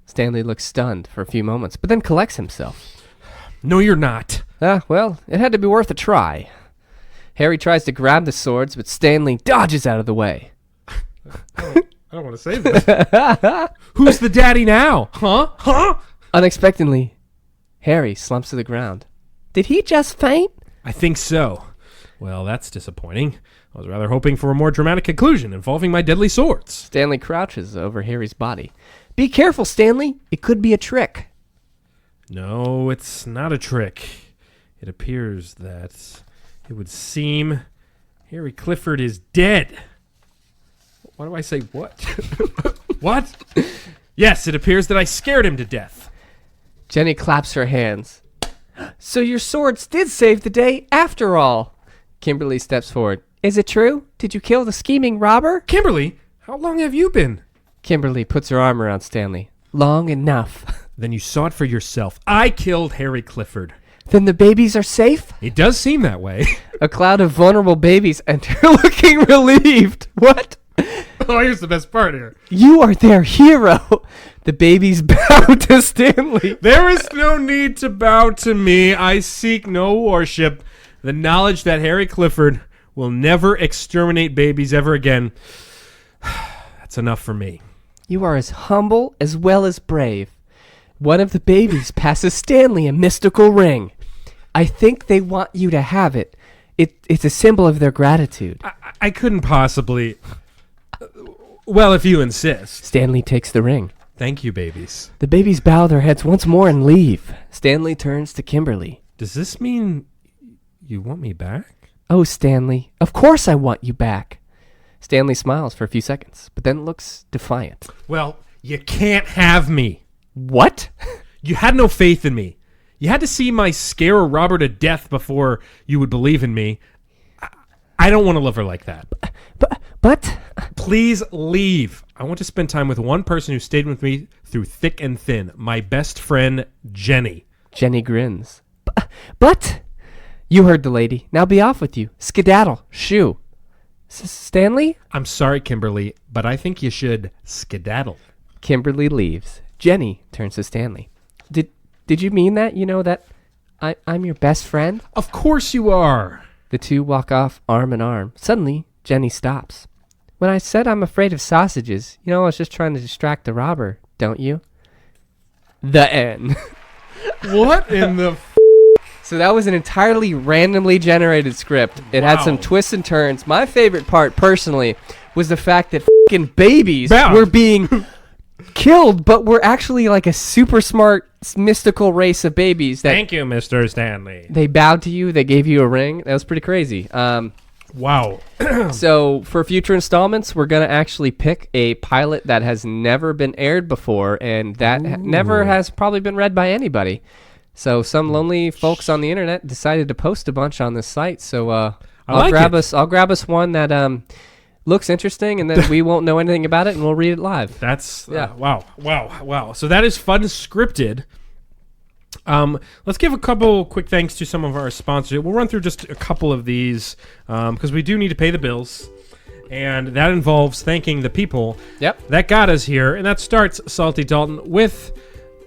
Stanley looks stunned for a few moments, but then collects himself. No, you're not. Well, it had to be worth a try. Harry tries to grab the swords, but Stanley dodges out of the way. I don't want to say this. Who's the daddy now? Huh? Unexpectedly, Harry slumps to the ground. Did he just faint? I think so. Well, that's disappointing. I was rather hoping for a more dramatic conclusion involving my deadly swords. Stanley crouches over Harry's body. Be careful, Stanley. It could be a trick. No, it's not a trick. It appears that it would seem Harry Clifford is dead. Why do I say what? What? Yes, it appears that I scared him to death. Jenny claps her hands. So your swords did save the day after all. Kimberly steps forward. Is it true? Did you kill the scheming robber? Kimberly, how long have you been? Kimberly puts her arm around Stanley. Long enough. Then you saw it for yourself. I killed Harry Clifford. Then the babies are safe? It does seem that way. A cloud of vulnerable babies enter looking relieved. What? Oh, here's the best part here. You are their hero. The babies bow to Stanley. There is no need to bow to me. I seek no worship. The knowledge that Harry Clifford will never exterminate babies ever again. That's enough for me. You are as humble as well as brave. One of the babies passes Stanley a mystical ring. I think they want you to have it. It's a symbol of their gratitude. I couldn't possibly... Well, if you insist. Stanley takes the ring. Thank you, babies. The babies bow their heads once more and leave. Stanley turns to Kimberly. Does this mean you want me back? Oh, Stanley, of course I want you back. Stanley smiles for a few seconds, but then looks defiant. Well, you can't have me. What? You had no faith in me. You had to see my scare a robber to death before you would believe in me. I don't want to live her like that. But... Please leave. I want to spend time with one person who stayed with me through thick and thin. My best friend, Jenny. Jenny grins. But... You heard the lady. Now be off with you. Skedaddle. Shoo. Stanley? I'm sorry, Kimberly, but I think you should skedaddle. Kimberly leaves. Jenny turns to Stanley. Did you mean that? You know that I'm your best friend? Of course you are. The two walk off arm in arm. Suddenly, Jenny stops. When I said I'm afraid of sausages, I was just trying to distract the robber, don't you? The end. What in the... So that was an entirely randomly generated script. It had some twists and turns. My favorite part, personally, was the fact that f***ing babies were being killed, but were actually like a super smart, mystical race of babies. Thank you, Mr. Stanley. They bowed to you. They gave you a ring. That was pretty crazy. Wow. So for future installments, we're going to actually pick a pilot that has never been aired before, and that never has probably been read by anybody. So some lonely folks on the internet decided to post a bunch on this site. So I'll grab us one that looks interesting, and then we won't know anything about it, and we'll read it live. That's wow. So that is fun scripted. Let's give a couple quick thanks to some of our sponsors. We'll run through just a couple of these because we do need to pay the bills, and that involves thanking the people that got us here. And that starts, Salty Dalton, with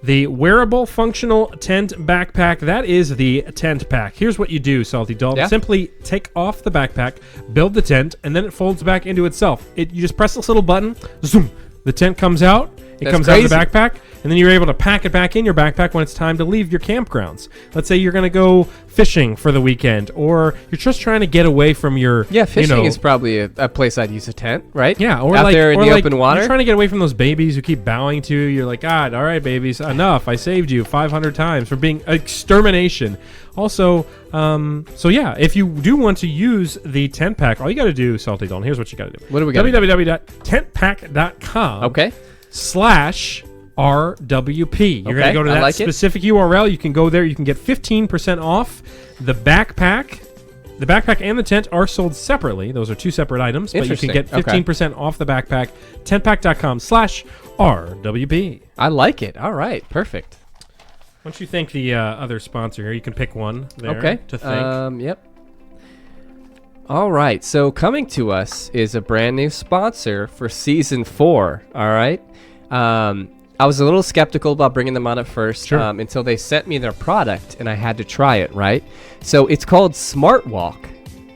the wearable functional tent backpack. That is the tent pack. Here's what you do, Salty Dalton. Simply take off the backpack, build the tent, and then it folds back into itself. You just press this little button, zoom, the tent comes out, It That's comes out of the crazy. backpack, and then you're able to pack it back in your backpack when it's time to leave your campgrounds. Let's say you're going to go fishing for the weekend, or you're just trying to get away from your Fishing is probably a place I'd use a tent, right? Yeah, or out like, there in or the like open water. You're trying to get away from those babies who keep bowing to you. You're like, God, all right, babies, enough. I saved you 500 times for being extermination. Also, so yeah, if you do want to use the tent pack, all you got to do, Salty Dalton, here's what you got to do. What do we got? www.tentpack.com. Okay. /RWP. You're going to go to I that like it. specific URL. You can go there. You can get 15% off the backpack. The backpack and the tent are sold separately. Those are two separate items, but you can get Interesting. 15% off the backpack. Tentpack.com /RWP. I like it. All right. Perfect. Why don't you thank the other sponsor here? You can pick one there Okay. to thank. Yep. All right. So coming to us is a brand new sponsor for season 4. All right. I was a little skeptical about bringing them on at first until they sent me their product and I had to try it, right? So it's called Smart Walk.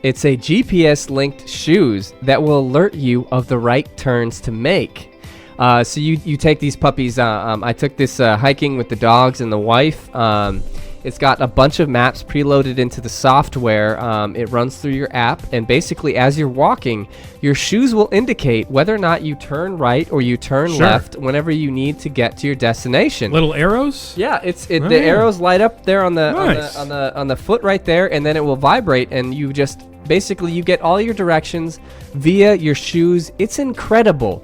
It's a GPS-linked shoes that will alert you of the right turns to make. So you take these puppies. I took this hiking with the dogs and the wife. It's got a bunch of maps preloaded into the software. It runs through your app, and basically as you're walking, your shoes will indicate whether or not you turn right or you turn left whenever you need to get to your destination. Little arrows? Yeah, the arrows light up there on Nice. on the foot right there, and then it will vibrate, and you just basically you get all your directions via your shoes. It's incredible.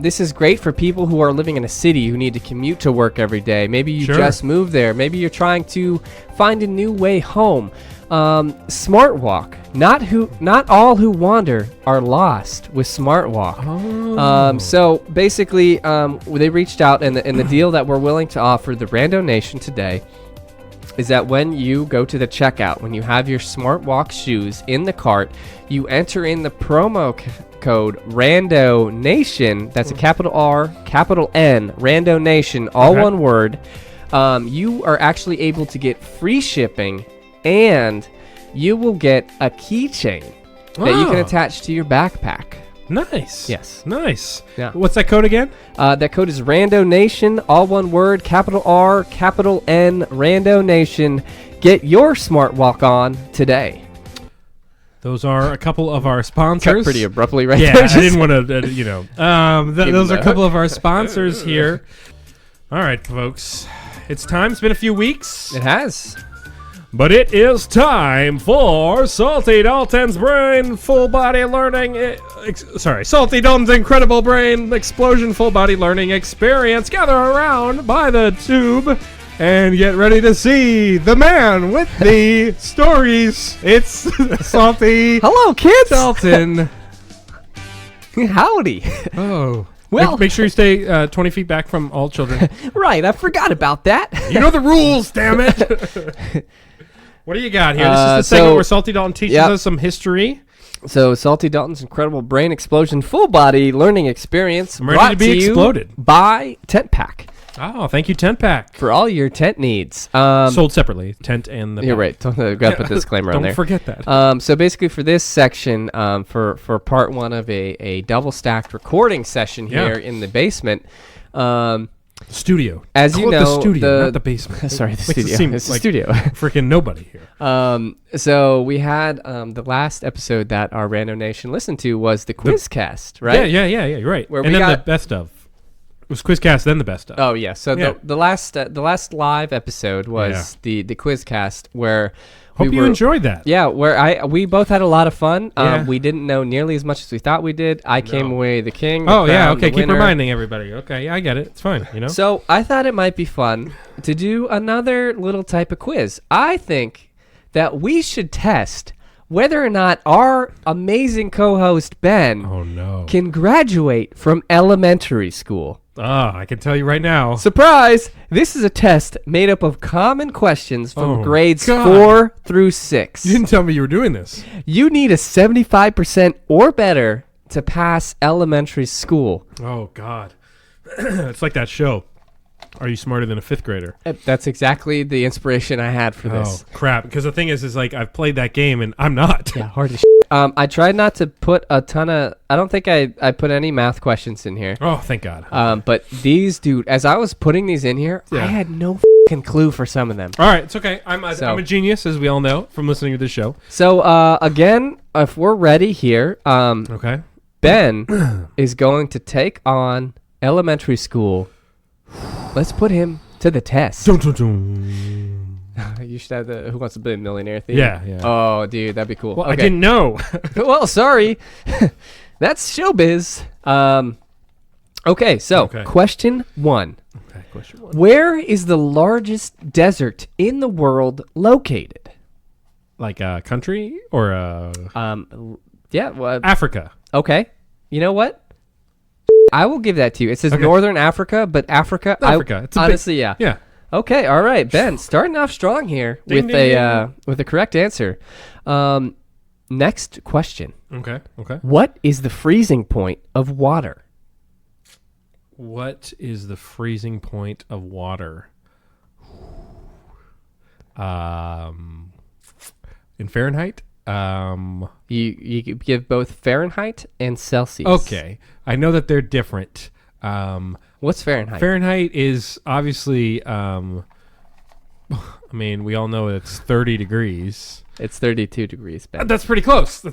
This is great for people who are living in a city who need to commute to work every day. Maybe you just moved there. Maybe you're trying to find a new way home. Smart Walk. Not all who wander are lost with Smart Walk. So basically, they reached out, and the deal that we're willing to offer the Rando Nation today is that when you go to the checkout, when you have your Smart Walk shoes in the cart, you enter in the promo code Rando Nation. That's a capital R, capital N, Rando Nation, all one word. You are actually able to get free shipping, and you will get a keychain that you can attach to your backpack. Nice. Yes. Nice. Yeah. What's that code again? That code is Rando Nation, all one word, capital R, capital N, Rando Nation. Get your Smart Walk on today. Those are a couple of our sponsors. Cut pretty abruptly right Yeah, there. I didn't want to, those are a couple of our sponsors here. All right, folks. It's time. It's been a few weeks. It has. But it is time for Salty Dalton's Brain Full Body Learning. Salty Dalton's Incredible Brain Explosion Full Body Learning Experience. Gather around by the tube and get ready to see the man with the stories. It's Salty Hello, kids. Dalton. Howdy. Oh. Well- make sure you stay 20 feet back from all children. Right, I forgot about that. You know the rules, damn it. What do you got here? This is the segment where Salty Dalton teaches us some history. So, Salty Dalton's Incredible Brain Explosion Full Body Learning Experience I'm ready brought to be you exploded. by Tent Pack Oh, thank you, Tent Pack. for all your tent needs. Sold separately, tent and the You're pack. right. Got to put the disclaimer on Don't there. forget that. So basically, for this section, for part one of a double stacked recording session Yeah. here in the basement, Studio. as Call you it know, the studio, not the basement. sorry, the Makes it studio. seem It's the like studio. Freaking nobody here. So we had the last episode that our Rando Nation listened to was the Quizcast, right? Yeah. You're right. Where and we then the got- best of. It was Quizcast, then the best of. Oh yeah. So Yeah. the last live episode was the Quizcast where Hope you enjoyed that. Yeah, where we both had a lot of fun. Yeah. We didn't know nearly as much as we thought we did. I came away the king. Oh, the yeah. crown, Okay, the keep winner. reminding everybody. Okay, yeah, I get it. It's fine, you know? So I thought it might be fun to do another little type of quiz. I think that we should test whether or not our amazing co-host Ben Oh, no. can graduate from elementary school. I can tell you right now. Surprise! This is a test made up of common questions from Oh, grades God. 4 through 6. You didn't tell me you were doing this. You need a 75% or better to pass elementary school. Oh, God. It's like that show. Are you smarter than a 5th grader? That's exactly the inspiration I had for this. Oh, crap. Because the thing is like, I've played that game and I'm not. Yeah, hard as I tried not to put a ton of... I don't think I put any math questions in here. Oh, thank God. But these, dude, as I was putting these in here, Yeah. I had no clue for some of them. All right, it's okay. I'm a genius, as we all know from listening to this show. So, again, if we're ready here, Okay. Ben is going to take on elementary school. Let's put him to the test. Dun, dun, dun. You should have the Who Wants to Be a Millionaire theme. Yeah. Oh, dude, that'd be cool. Well, Okay. I didn't know. Well, sorry. That's showbiz. Okay, so Okay. question 1. Okay, question 1. Where is the largest desert in the world located? Like a country or Yeah, well, Africa? okay. You know what? I will give that to you. It says Okay. Northern Africa, but Africa. Africa. It's a big- honestly, yeah. Yeah. Okay, all right, Ben, starting off strong here Ding, with ding, with the correct answer. Next question: Okay. what is the freezing point of water? What is the freezing point of water? In Fahrenheit? You could give both Fahrenheit and Celsius. Okay. I know that they're different. What's Fahrenheit? Fahrenheit is obviously, I mean, we all know it's 30 degrees. It's 32 degrees, Ben. That's pretty close.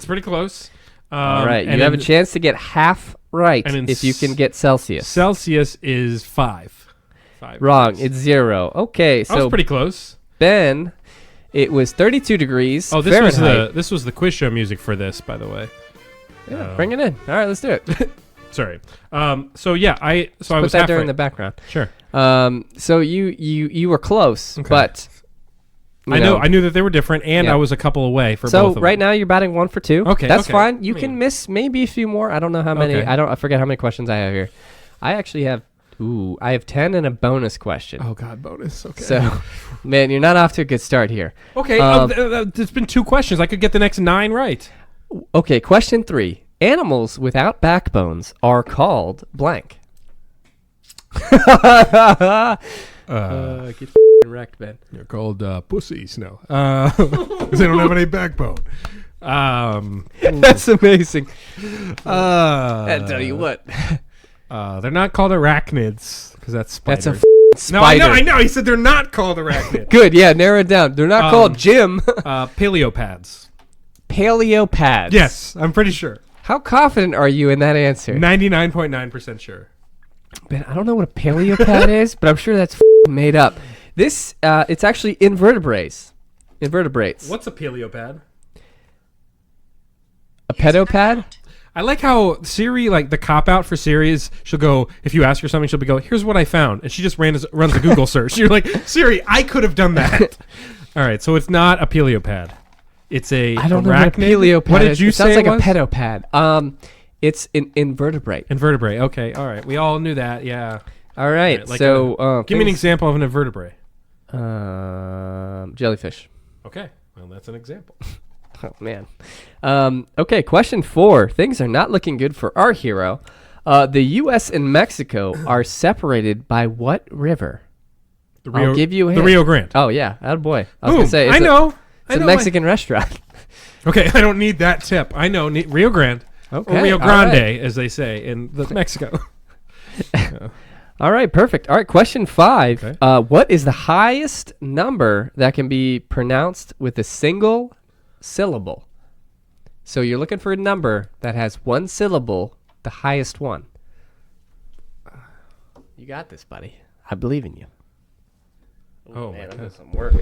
All right, and you have a in chance to get half right and in if you can get Celsius. Celsius is 5. 5 Wrong. degrees. It's 0. Okay, I was so pretty close. Ben, it was 32 degrees. Oh, this Fahrenheit. was the quiz show music for this, by the way. Yeah, bring it in. All right, let's do it. Sorry. So yeah, I Put was that half during right. the background. Sure. So you were close, Okay. but you know. I knew that they were different, and Yeah. I was a couple away for both So of them. right now you're batting 1 for 2. Okay, that's okay. fine. You I can mean- miss maybe a few more. I don't know how many. Okay. I forget how many questions I have here. I actually have. I have 10 and a bonus question. Oh God, bonus. Okay. So, man, you're not off to a good start here. okay, it's been 2 questions. I could get the next 9 right. Okay, question 3. Animals without backbones are called blank. Get wrecked, Ben. They're called pussies. No, because they don't have any backbone. That's amazing. I'll tell you what. They're not called arachnids because that's spiders. That's a no, spider. I know. He said they're not called arachnids. Good, yeah, narrow it down. They're not called Jim. Paleopads. Paleopads. Yes, I'm pretty sure. How confident are you in that answer? 99.9% sure. Ben, I don't know what a paleopad is, but I'm sure that's made up. This, it's actually invertebrates. Invertebrates. What's a paleopad? A pedopad? I like how Siri, like the cop out for Siri is she'll go, if you ask her something, she'll be go, here's what I found. And she just runs a Google search. You're like, Siri, I could have done that. All right, so it's not a paleopad. It's a I don't know what a arachnid? paleopad What did is. you It say sounds like it was? a pedopad. It's an invertebrate. Invertebrate. Okay, all right. We all knew that, yeah. All right, Right, like so... give me an example of an invertebrate. Jellyfish. Okay, well, that's an example. Oh, man. Okay, question 4. Things are not looking good for our hero. The U.S. and Mexico are separated by what river? I'll give you a the hint. Rio Grande. Oh, yeah. Attaboy. I was Boom, going to say, I know. It's a Mexican restaurant. Okay, I don't need that tip. I know Rio Grande. Okay, Or Rio all Grande, right. as they say in Mexico. All right, perfect. All right, question 5. Okay. What is the highest number that can be pronounced with a single syllable? So you're looking for a number that has one syllable, the highest one. You got this, buddy. I believe in you. Oh, man, my I'm God. doing some work.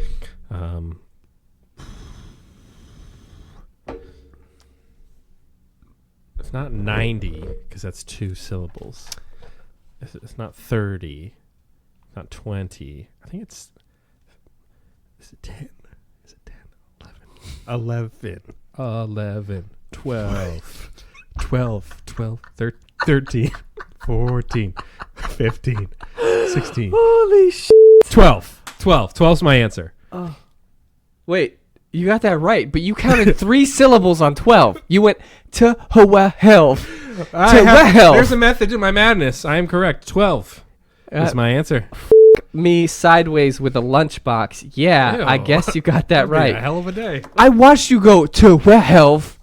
It's not 90 because that's 2 syllables. It's not 30. Not 20. I think it's. Is it 10? Is it 10? 11. 11. 12. 12. 12. 13. 14. 15. 16. Holy shit. 12. 12. 12's my answer. Wait, you got that right, but you counted 3 syllables on 12. You went to hell. There's a method to my madness. I am correct. 12 is my answer. me sideways with a lunchbox. Yeah, Ew. I guess you got that That'd be right. A hell of a day. I watched you go to 12.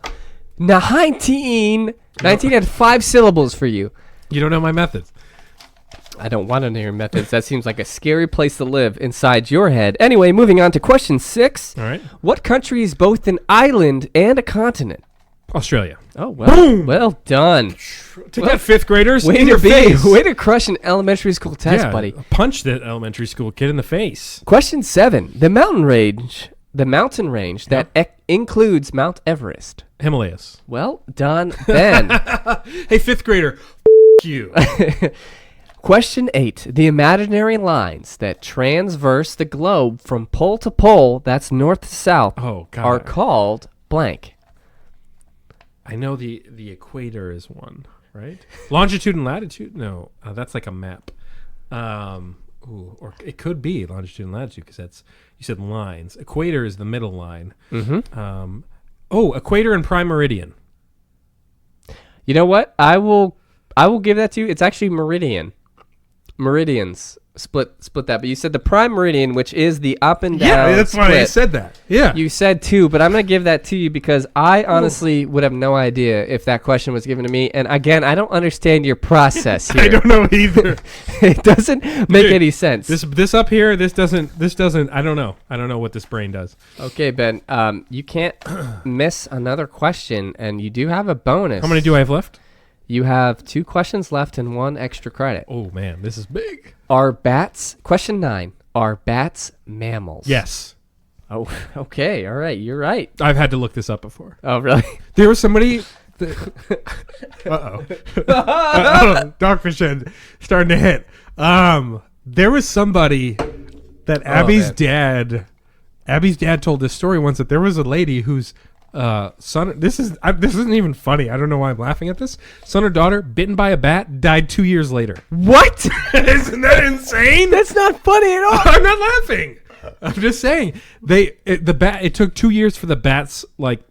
19 had 5 syllables for you. You don't know my methods. I don't want to know your methods. That seems like a scary place to live inside your head. Anyway, moving on to question 6. All right. What country is both an island and a continent? Australia. Oh, well, Boom! well done. Take that, fifth graders. Way in to your face. way to crush an elementary school test, Yeah, buddy. punch that elementary school kid in the face. Question 7. The mountain range that includes Mount Everest. Himalayas. Well done, Ben. Hey, fifth grader. You. Question 8. The imaginary lines that transverse the globe from pole to pole, that's north to south, Oh, God. are called blank. I know the equator is one, right? Longitude and latitude? No, that's like a map. Or it could be longitude and latitude because that's, you said lines. Equator is the middle line. Mm-hmm. Equator and prime meridian. You know what? I will give that to you. It's actually meridian. Meridians split that, but you said the prime meridian, which is the up and down. Yeah, that's why I split. said that. Yeah. You said 2, but I'm going to give that to you because I honestly would have no idea if that question was given to me. And again, I don't understand your process here. I don't know either. It doesn't make any sense. This up here, this doesn't, I don't know. I don't know what this brain does. Okay, Ben, you can't miss another question, and you do have a bonus. How many do I have left? You have 2 questions left and 1 extra credit. Oh, man, this is big. Question 9, are bats mammals? Yes. Oh, okay, all right, you're right. I've had to look this up before. Oh, really? There was somebody. Uh-oh. Dogfish Head starting to hit. There was somebody that Abby's dad told this story once, that there was a lady whose son. This isn't even funny. I don't know why I'm laughing at this. Son or daughter bitten by a bat, died 2 years later. What? Isn't that insane? That's not funny at all. I'm not laughing. I'm just saying it took 2 years for the bats, like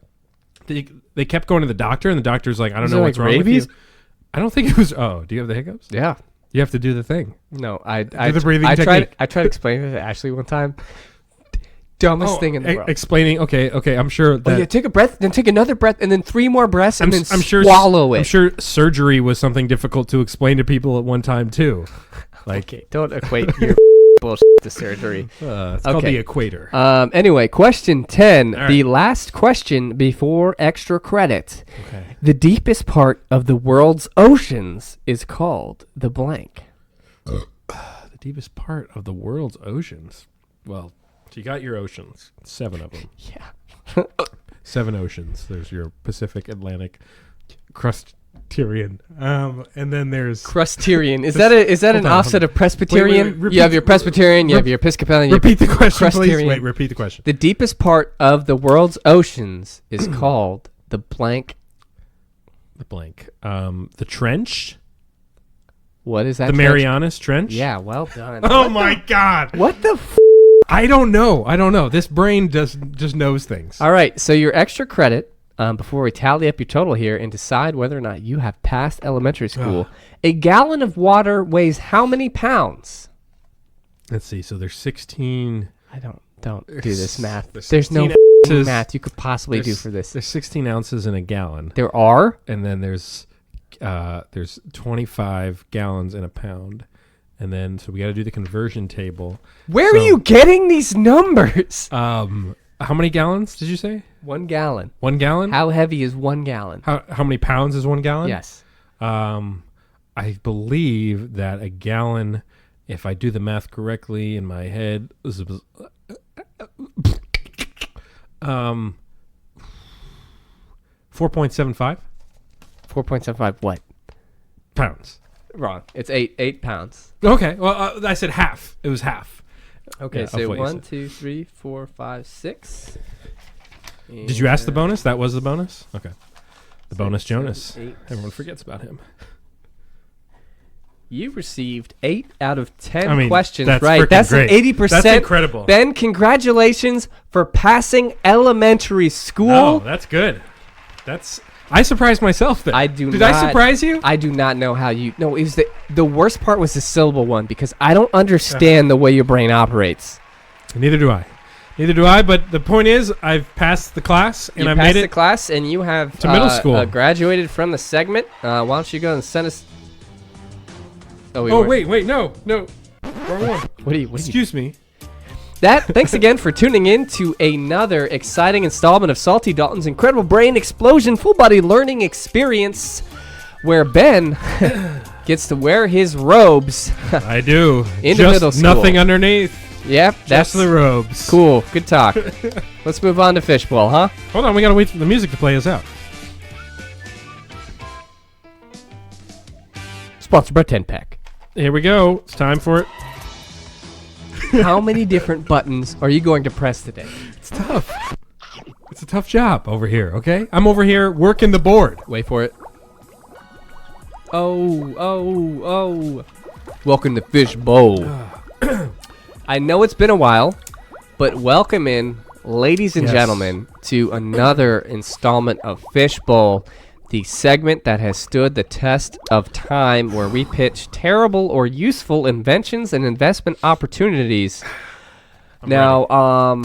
they kept going to the doctor, and the doctor's like, I don't know what's wrong with you. I don't think it was. Oh, do you have the hiccups? Yeah. You have to do the thing. No, the breathing technique. I tried explaining it to Ashley one time. Dumbest thing in the world. Explaining. Okay. I'm sure that. Oh, yeah, take a breath, then take another breath, and then 3 more breaths, and then sure swallow it. I'm sure surgery was something difficult to explain to people at one time too. Like, okay, don't equate your bullshit to surgery. It's called the equator. Anyway, question 10, All right. the last question before extra credit. Okay. The deepest part of the world's oceans is called the blank. The deepest part of the world's oceans. Well, so you got your oceans, 7 of them. Yeah. 7 oceans. There's your Pacific, Atlantic, Crustarian, and then there's Crustarian. Is that an hold on, offset of Presbyterian? Wait, you have your Presbyterian, you have your Episcopalian. Repeat the question, please. Crustarian. Wait, repeat the question. The deepest part of the world's oceans is called the blank. The blank. The trench. What is that? The trench? Marianas Trench. Yeah, well done. Oh my God. What the I don't know. This brain just knows things. All right, so your extra credit, before we tally up your total here and decide whether or not you have passed elementary school, a gallon of water weighs how many pounds? Let's see. So there's 16. I don't do this math. There's There's no 16 ounces. math you could possibly do for this. There's 16 ounces in a gallon, There are? and then there's 25 gallons in a pound, and then so we got to do the conversion table. Where are you getting these numbers? How many gallons did you say? 1 gallon. 1 gallon. How heavy is 1 gallon? How many pounds is 1 gallon? Yes. I believe that a gallon, if I do the math correctly in my head, 4.75 4.75 what? pounds. Wrong. It's 8 pounds. Okay. Well, I said half. It was half. Okay, Yeah, so of what you 1, said. 2, 3, 4, 5, 6. Did you ask the bonus? That was the bonus? Okay. The bonus 7, Jonas. 8. Everyone forgets about him. You received 8 out of 10 I mean, questions that's right. freaking That's great. an 80%. That's incredible. Ben, congratulations for passing elementary school. Oh, that's good. I surprised myself then. I do Did not, I surprise you? I do not know how you. No, it was the worst part was the syllable one because I don't understand the way your brain operates. Neither do I. But the point is, I've passed the class and You I passed made the it class and you have to middle school. Graduated from the segment. Why don't you go and send us? Wait, no, wrong one. What do you? Excuse me. Thanks again for tuning in to another exciting installment of Salty Dalton's incredible brain explosion full body learning experience, where Ben gets to wear his robes. I do. Into Just middle school. nothing underneath. Yep, that's Just the robes. cool. Good talk. Let's move on to fishbowl, huh? Hold on, we gotta wait for the music to play us out. Sponsored by 10-Pack. Here we go. It's time for it. How many different buttons are you going to press today? It's tough. It's a tough job over here, okay? I'm over here working the board. Wait for it. Oh. Welcome to Fishbowl. I know it's been a while, but welcome in, ladies and Yes. gentlemen, to another installment of Fishbowl, the segment that has stood the test of time where we pitch terrible or useful inventions and investment opportunities. Now,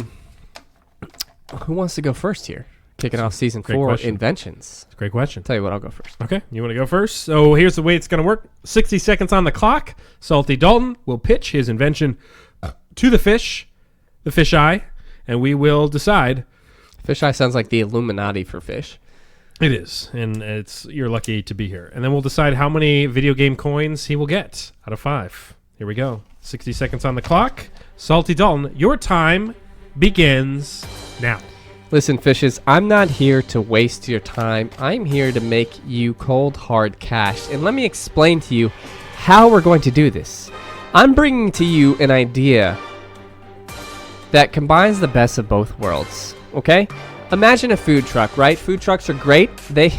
who wants to go first here? Kicking off season Great 4, question. inventions. It's a great question. Tell you what, I'll go first. Okay, you want to go first? So here's the way it's going to work. 60 seconds on the clock. Salty Dalton will pitch his invention to the fish eye, and we will decide. Fish eye sounds like the Illuminati for fish. It is, and you're lucky to be here. And then we'll decide how many video game coins he will get out of 5. Here we go. 60 seconds on the clock. Salty Dalton, your time begins now. Listen, fishes, I'm not here to waste your time. I'm here to make you cold, hard cash. And let me explain to you how we're going to do this. I'm bringing to you an idea that combines the best of both worlds, okay? Imagine a food truck, right? Food trucks are great. They're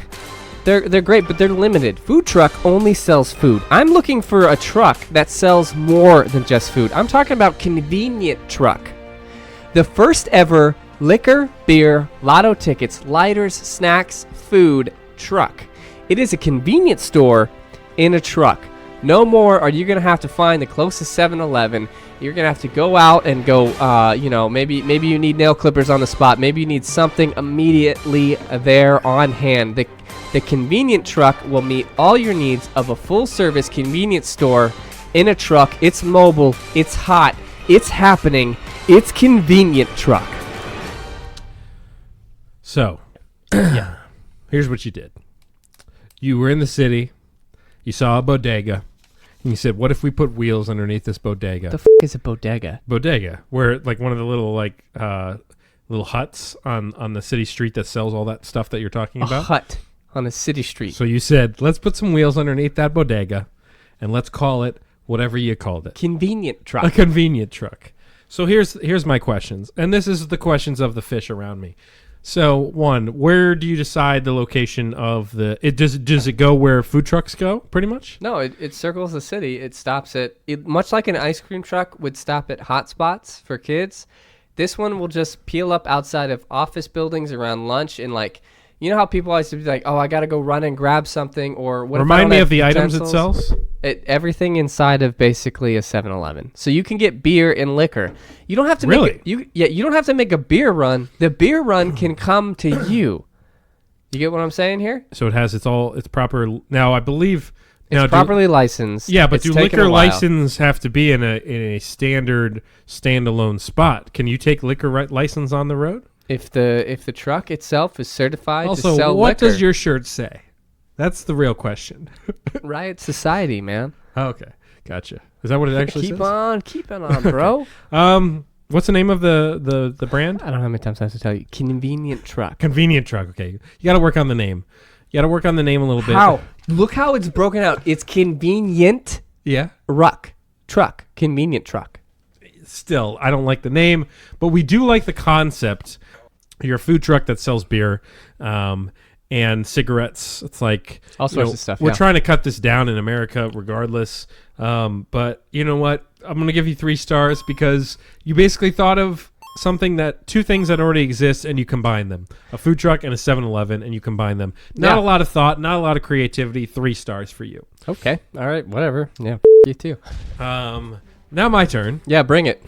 great, but they're limited. Food truck only sells food. I'm looking for a truck that sells more than just food. I'm talking about convenient truck. The first ever liquor, beer, lotto tickets, lighters, snacks, food truck. It is a convenience store in a truck. No more are you going to have to find the closest 7-Eleven. You're going to have to go out and go, maybe you need nail clippers on the spot. Maybe you need something immediately there on hand. The convenient truck will meet all your needs of a full-service convenience store in a truck. It's mobile. It's hot. It's happening. It's convenient truck. So, yeah, here's what you did. You were in the city. You saw a bodega. And you said, what if we put wheels underneath this bodega? The is a bodega? Bodega, where like one of the little little huts on the city street that sells all that stuff that you're talking A about. hut on a city street. So you said, let's put some wheels underneath that bodega, and let's call it whatever you called it. Convenient truck. A convenient truck. So here's my questions, and this is the questions of the fish around me. So one, where do you decide the location of the? Does it go where food trucks go? Pretty much. No, it circles the city. It stops at much like an ice cream truck would stop at hot spots for kids. This one will just peel up outside of office buildings around lunch and you know how people always be like, oh, I got to go run and grab something or what? Remind me of the items it sells. Everything inside of basically a 7-Eleven. So you can get beer and liquor. You don't have to Really? you don't have to make a beer run. The beer run can come to you. You get what I'm saying here? So it has it's proper. Now I believe It's properly licensed. Yeah, but It's do taken liquor a while. license have to be in a standard standalone spot? Can you take liquor license on the road? If the truck itself is certified to Also, sell what liquor, does your shirt say? That's the real question. Riot Society, man. Oh, okay, gotcha. Is that what it actually Keep says? on keeping on, bro. What's the name of the brand? I don't know how many times I have to tell you. Convenient truck. Convenient truck. Okay, you got to work on the name. You got to work on the name a little bit. How? Look how it's broken out. It's convenient Yeah. truck. Convenient truck. Still, I don't like the name, but we do like the concept. You're a food truck that sells beer and cigarettes. It's like All sorts of stuff, We're yeah. trying to cut this down in America regardless. But you know what? I'm going to give you 3 stars because you basically thought of two things that already exist and you combine them. A food truck and a 7-Eleven and you combine them. Not Yeah. a lot of thought, not a lot of creativity. 3 stars for you. Okay. All right. Whatever. Yeah. You too. Now my turn. Yeah. Bring it.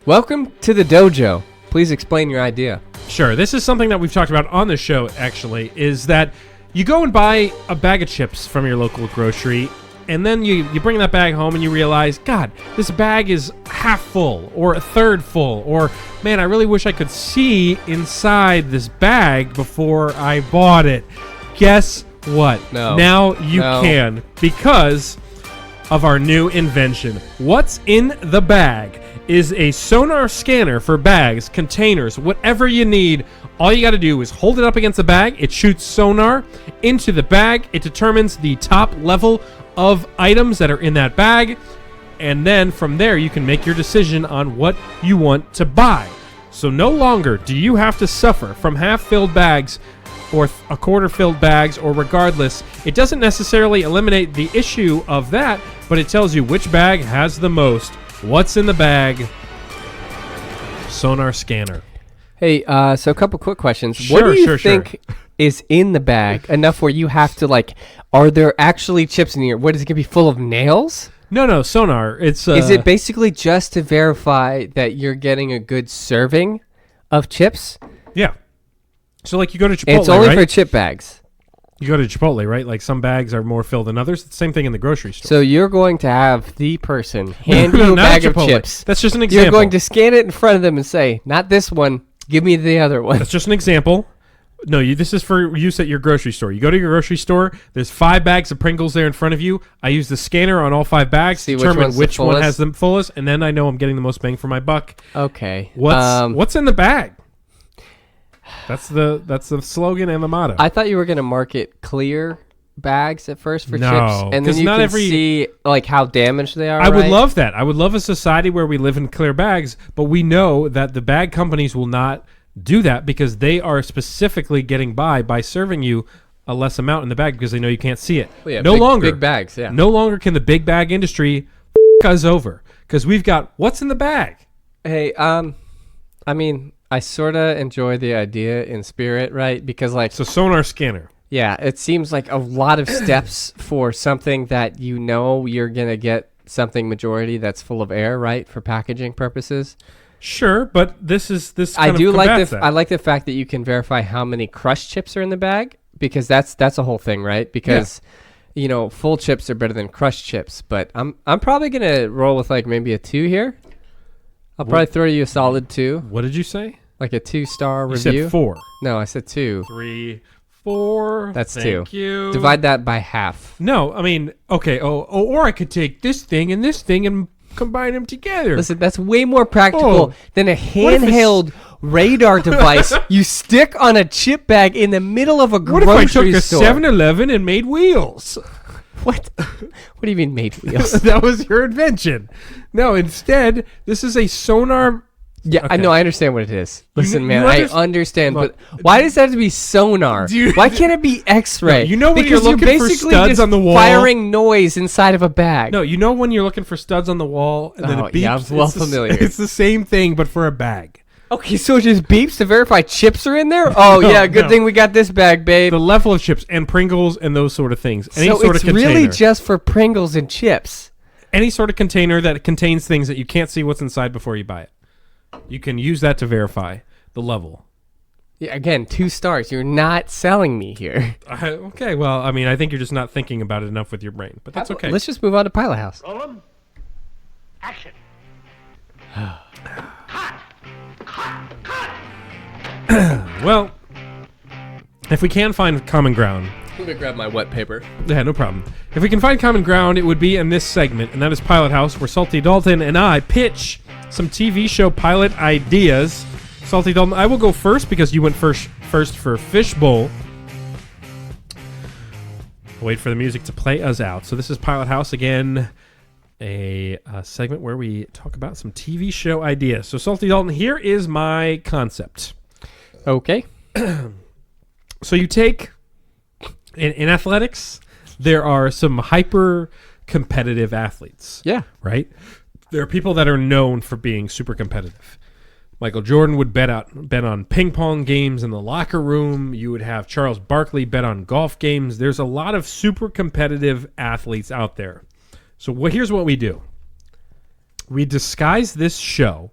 Welcome to the dojo. Please explain your idea. Sure. This is something that we've talked about on the show, actually, is that you go and buy a bag of chips from your local grocery, and then you bring that bag home and you realize, God, this bag is half full or a third full, or, man, I really wish I could see inside this bag before I bought it. Guess what? No. Now you No. can, because of our new invention. What's in the bag is a sonar scanner for bags, containers, whatever you need. All you got to do is hold it up against the bag. It shoots sonar into the bag. It determines the top level of items that are in that bag. And then from there, you can make your decision on what you want to buy. So no longer do you have to suffer from half-filled bags or a quarter-filled bags, or regardless. It doesn't necessarily eliminate the issue of that, but it tells you which bag has the most. What's in the bag? Sonar scanner. Hey, so a couple quick questions. Sure, what do you sure. think is in the bag enough where you have to, like, are there actually chips in here? What, is it going to be full of nails? No, sonar. It's Is it basically just to verify that you're getting a good serving of chips? yeah. So like you go to Chipotle, It's only right? for chip bags. You go to Chipotle, right? Like some bags are more filled than others. It's the same thing in the grocery store. So you're going to have the person hand No, you a not bag of Chipotle. chips. That's just an example. You're going to scan it in front of them and say, not this one. Give me the other one. That's just an example. No, this is for use at your grocery store. You go to your grocery store. There's 5 bags of Pringles there in front of you. I use the scanner on all 5 bags See to which determine one's the which one fullest? has the fullest, and then I know I'm getting the most bang for my buck. Okay. What's in the bag? That's the slogan and the motto. I thought you were going to market clear bags at first for No, chips, and then 'cause you not can every- see like how damaged they are. I would right? love that. I would love a society where we live in clear bags, but we know that the bag companies will not do that because they are specifically getting by serving you a less amount in the bag because they know you can't see it. Well, yeah, no big- longer big bags, yeah. No longer can the big bag industry us over because we've got what's in the bag. Hey, I mean, I sort of enjoy the idea in spirit, right? Because like, So sonar scanner. yeah, it seems like a lot of steps for something that you know you're gonna get something majority that's full of air, right? For packaging purposes. Sure, but this I kind do of like combats the that. I like the fact that you can verify how many crushed chips are in the bag because that's a whole thing, right? Because you know, full chips are better than crushed chips, but I'm probably gonna roll with like maybe a 2 here. I'll probably throw you a solid 2, What did you say? like a 2-star You review. said 4. No, I said 2. 3, 4. That's Thank 2. you. Divide that by half. No, I mean, okay. Or I could take this thing and combine them together. Listen, that's way more practical Oh. than a What if it's- handheld radar device you stick on a chip bag in the middle of a What grocery if I took a store. 7-Eleven and made wheels? What? What do you mean made wheels? That was your invention. No, instead, this is a sonar. Yeah, I Okay. know. I understand what it is. Listen, you man, I underst- understand, Look, but why does that have to be sonar? Dude- Why can't it be X-ray? No, you know when because you're looking for basically studs just on the wall? firing noise inside of a bag. No, you know when you're looking for studs on the wall and then Oh, it beeps? yeah, I'm well It's the s- familiar. It's the same thing, but for a bag. Okay, so it just beeps to verify chips are in there. Oh No, yeah, good no. thing we got this bag, babe. The level of chips and Pringles and those sort of things. Any So sort it's of container. really just for Pringles and chips. Any sort of container that contains things that you can't see what's inside before you buy it. You can use that to verify the level. Yeah, again, 2 stars. You're not selling me here. Okay, well, I mean, I think you're just not thinking about it enough with your brain, but that's okay. Let's just move on to Pilot House. Roll 'em. Action. Well, if we can find common ground, Let me grab my wet paper. yeah, no problem. If we can find common ground, it would be in this segment, and that is Pilot House, where Salty Dalton and I pitch some TV show pilot ideas. Salty Dalton, I will go first because you went first for Fishbowl. Wait for the music to play us out. So this is Pilot House again, a segment where we talk about some TV show ideas. So Salty Dalton, here is my concept. Okay. So you take in athletics, there are some hyper competitive athletes, Yeah. right? There are people that are known for being super competitive. Michael Jordan would bet on ping pong games in the locker room. You would have Charles Barkley bet on golf games. There's a lot of super competitive athletes out there. So here's what we do. We disguise this show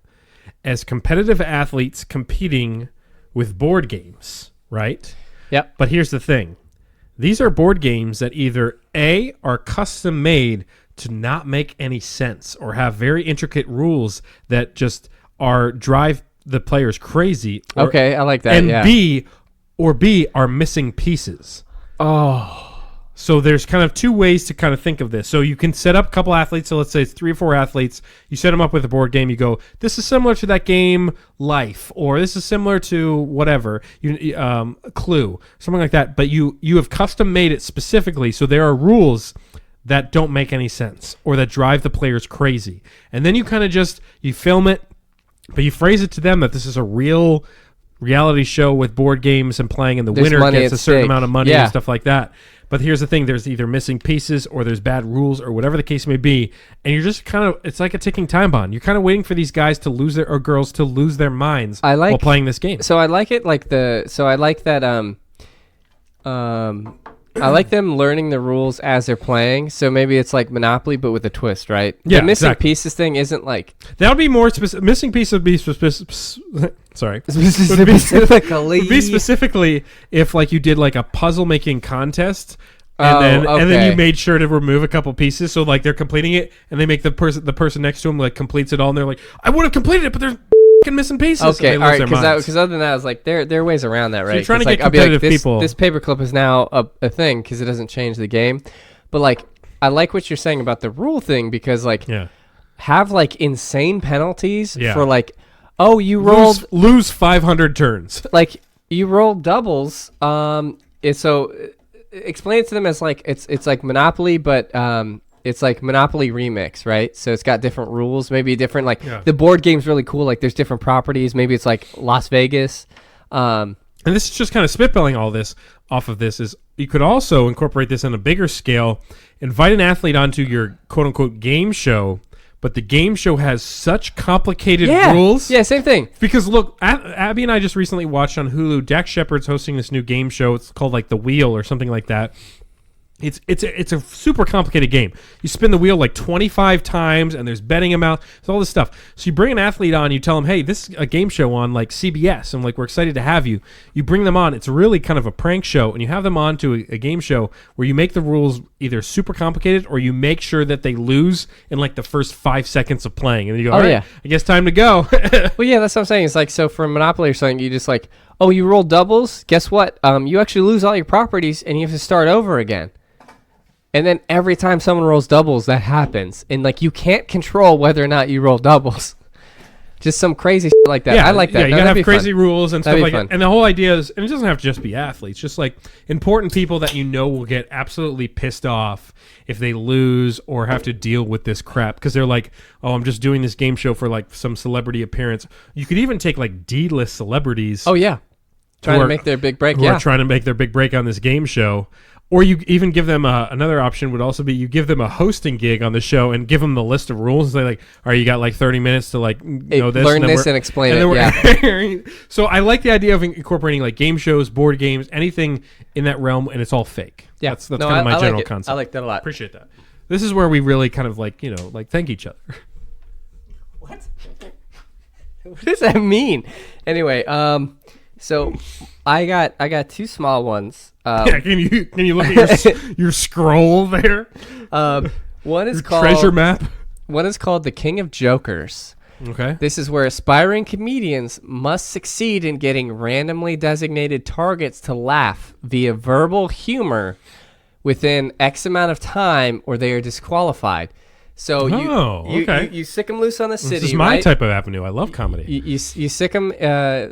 as competitive athletes competing with board games, right? Yep. But here's the thing. These are board games that either A, are custom made to not make any sense or have very intricate rules that just drive the players crazy. Okay, I like that. And yeah. B are missing pieces. Oh. So there's kind of two ways to kind of think of this. So you can set up a couple athletes. So let's say it's 3 or 4 athletes. You set them up with a board game. You go, this is similar to that game Life, or this is similar to whatever, Clue, something like that. But you have custom made it specifically. So there are rules that don't make any sense or that drive the players crazy. And then you kind of you film it, but you phrase it to them that this is a real reality show with board games and playing, and the There's winner money gets at a certain stake. amount of money Yeah. and stuff like that. But here's the thing, there's either missing pieces or there's bad rules or whatever the case may be, and you're just kind of, it's like a ticking time bomb. You're kind of waiting for these guys to lose or girls to lose their minds while playing this game. So I like it I like that I like them learning the rules as they're playing. So maybe it's like Monopoly, but with a twist, right? Yeah, the missing exactly. pieces thing isn't like That would be more specific. Missing piece would be specific. Sorry. specifically. Would be specifically if like you did like a puzzle making contest, Oh, and then okay. you made sure to remove a couple pieces. So like they're completing it, and they make the person next to them like completes it all, and they're like, I would have completed it, but there's missing pieces. Okay, and all they right. lose their minds. Because other than that, I was like, there are ways around that, right? you're trying to 'Cause, get like, I'll be like, competitive people. This paperclip is now a thing because it doesn't change the game. But like, I like what you're saying about the rule thing because like, Yeah. have like insane penalties Yeah. for like, oh, you rolled lose 500 turns. like you rolled doubles. Explain it to them as like it's like Monopoly, but it's like Monopoly remix, right? So it's got different rules, maybe different like Yeah. the board game's really cool. Like there's different properties. Maybe it's like Las Vegas. And this is just kind of spitballing all this off of this is you could also incorporate this on a bigger scale, invite an athlete onto your quote unquote game show, but the game show has such complicated rules. Yeah, same thing. Because look, Abby and I just recently watched on Hulu, Dax Shepard's hosting this new game show. It's called like The Wheel or something like that. It's a super complicated game. You spin the wheel like 25 times, and there's betting amount. There's all this stuff. So you bring an athlete on, you tell them, hey, this is a game show on like CBS, and like we're excited to have you. You bring them on. It's really kind of a prank show, and you have them on to a game show where you make the rules either super complicated or you make sure that they lose in like the first 5 seconds of playing, and then you go, all right, yeah. I guess time to go. Well, yeah, that's what I'm saying. It's like so for Monopoly or something, you just like, oh, you rolled doubles. Guess what? You actually lose all your properties, and you have to start over again. And then every time someone rolls doubles, that happens. And, like, you can't control whether or not you roll doubles. Just some crazy shit like that. Yeah, I like that. Yeah, you No, gotta that'd have be crazy fun. rules and That'd stuff be like fun. that. And the whole idea is, and it doesn't have to just be athletes, just like important people that you know will get absolutely pissed off if they lose or have to deal with this crap because they're like, oh, I'm just doing this game show for like some celebrity appearance. You could even take like D-list celebrities. Oh, yeah. Trying who to are- make their big break. who Yeah. are trying to make their big break on this game show. Or you even give them another option would also be you give them a hosting gig on the show and give them the list of rules. They're like, all right, you got like 30 minutes to like know this. learn and then this we're- and explain then it, we're- So I like the idea of incorporating like game shows, board games, anything in that realm, and it's all fake. Yeah. That's No, kind of my I general like it. concept. I like that a lot. Appreciate that. This is where we really kind of like, like thank each other. What does that mean? Anyway, so I got 2 small ones. Yeah, can you look at your scroll there? One is Your called treasure map. One is called The King of Jokers. Okay. This is where aspiring comedians must succeed in getting randomly designated targets to laugh via verbal humor within X amount of time, or they are disqualified. So okay. you sick them loose on the city. This is my right? type of avenue. I love comedy. You sick them.